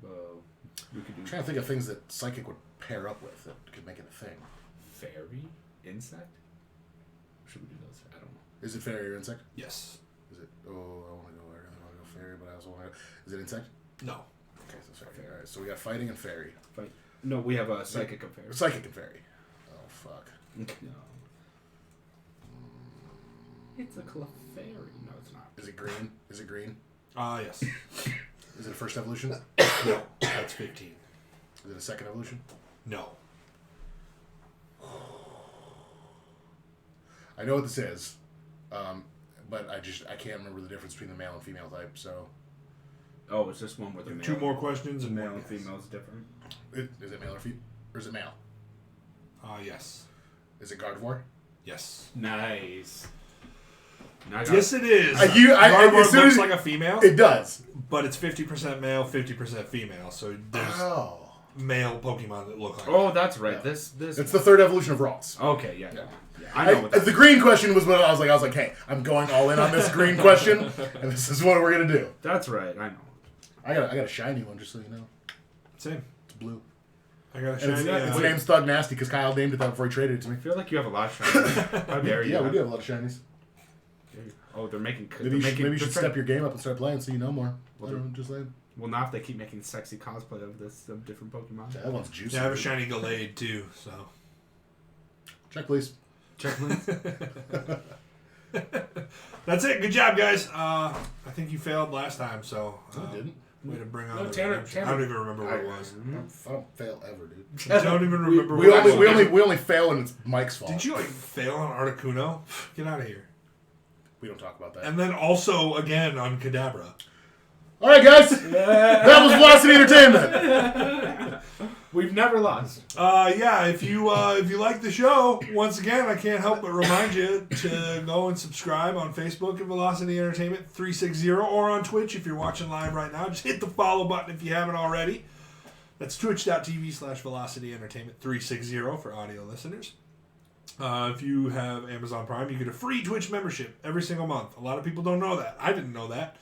We could do I'm trying to think of things that psychic would pair up with that could make it a thing. fairy, insect. Or should we do those? I don't know. Is it fairy or insect? Yes. Is it? Oh, I want to go. I really want to go fairy, but I also want to. Is it insect? No. Okay, so fairy. All right, so we got fighting and fairy. No, we have a psychic and fairy. Psychic and fairy. Oh fuck. No. It's a clefairy. No, it's not. Is it green? Is it green? Yes. Is it a first evolution? No. That's 15. Is it a second evolution? No. I know what this is, but I can't remember the difference between the male and female type. So, Oh, it's just one with the male. Two more questions The and male one and female is different. is it male or female? Or is it male? Yes. Is it Gardevoir? Yes. Nice. Now I got Yes, it is. Gardevoir Gardevoir looks like a female, It does. but it's 50% male, 50% female. So there's Oh. male Pokemon that look like Oh, that's right. Yeah. This. It's the third evolution of Ross. Okay, yeah. I know what The that is. green question was when I was like, hey, I'm going all in on this green question, and this is what we're gonna do. That's right. I know. I got a shiny one, just so you know. Same. It's blue. I got a And shiny. its name's Thug Nasty because Kyle named it that before he traded it to me. I feel like you have a lot of shinies. How dare you? Yeah, we do have a lot of shinies. Oh, they're making. Maybe you should they're step your game up and start playing so you know more. Well, I don't know, just saying. Well, not if they keep making sexy cosplay of this of different Pokemon. That one's juicy. Yeah, I have a dude. shiny Gallade too. So. Check, please. Check please. That's it. Good job, guys. I think you failed last time, so. No, I didn't. Way to bring on No, the Tanner- redemption. Tanner- I don't even remember what it was. I don't fail ever, dude. I don't even remember We what it was. only fail when it's Mike's fault. Did you like fail on Articuno? Get out of here. We don't talk about that. And then also again on Kadabra. All right, guys. That was Velocity Entertainment. We've never lost. Yeah, if you like the show, once again, I can't help but remind you to go and subscribe on Facebook at Velocity Entertainment 360 or on Twitch if you're watching live right now. Just hit the follow button if you haven't already. That's twitch.tv/Velocity Entertainment 360 for audio listeners. If you have Amazon Prime, you get a free Twitch membership every single month. A lot of people don't know that. I didn't know that.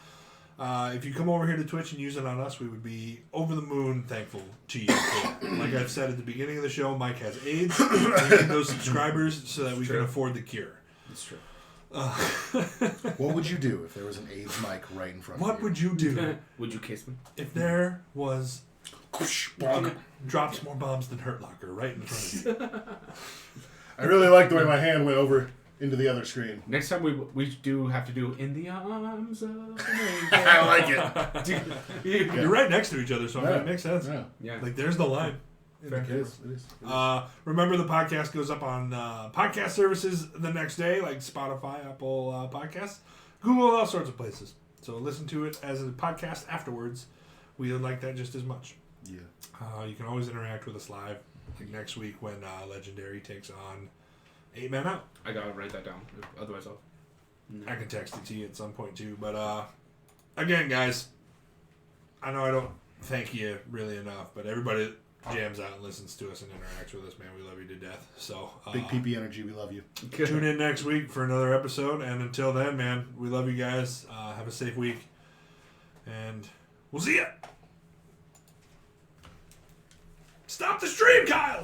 If you come over here to Twitch and use it on us, we would be over the moon thankful to you. Like I've said at the beginning of the show, Mike has AIDS. We need those subscribers so that we can afford the cure. It's true. What would you do if there was an AIDS mic right in front of you? What would you do Would you kiss me? if there was Bonk. drops more bombs than Hurt Locker right in front of you? I really like the way my hand went over into the other screen. Next time we do have to do In the Arms of an Angel. I like it. You're right next to each other, so Yeah. it makes sense. Yeah. Yeah. Like there's the line. It is. It is. Remember, the podcast goes up on podcast services the next day, like Spotify, Apple Podcasts, Google, all sorts of places. So listen to it as a podcast afterwards. We would like that just as much. Yeah. You can always interact with us live, like next week when Legendary takes on 8 Men Out. I gotta write that down. Otherwise, I'll. I can text it to you at some point too. But again, guys, I know I don't thank you really enough, but everybody that jams out and listens to us and interacts with us, man, we love you to death. So Big PP energy. We love you. tune in next week for another episode, and until then, man, we love you guys. Have a safe week, and we'll see ya. Stop the stream, Kyle.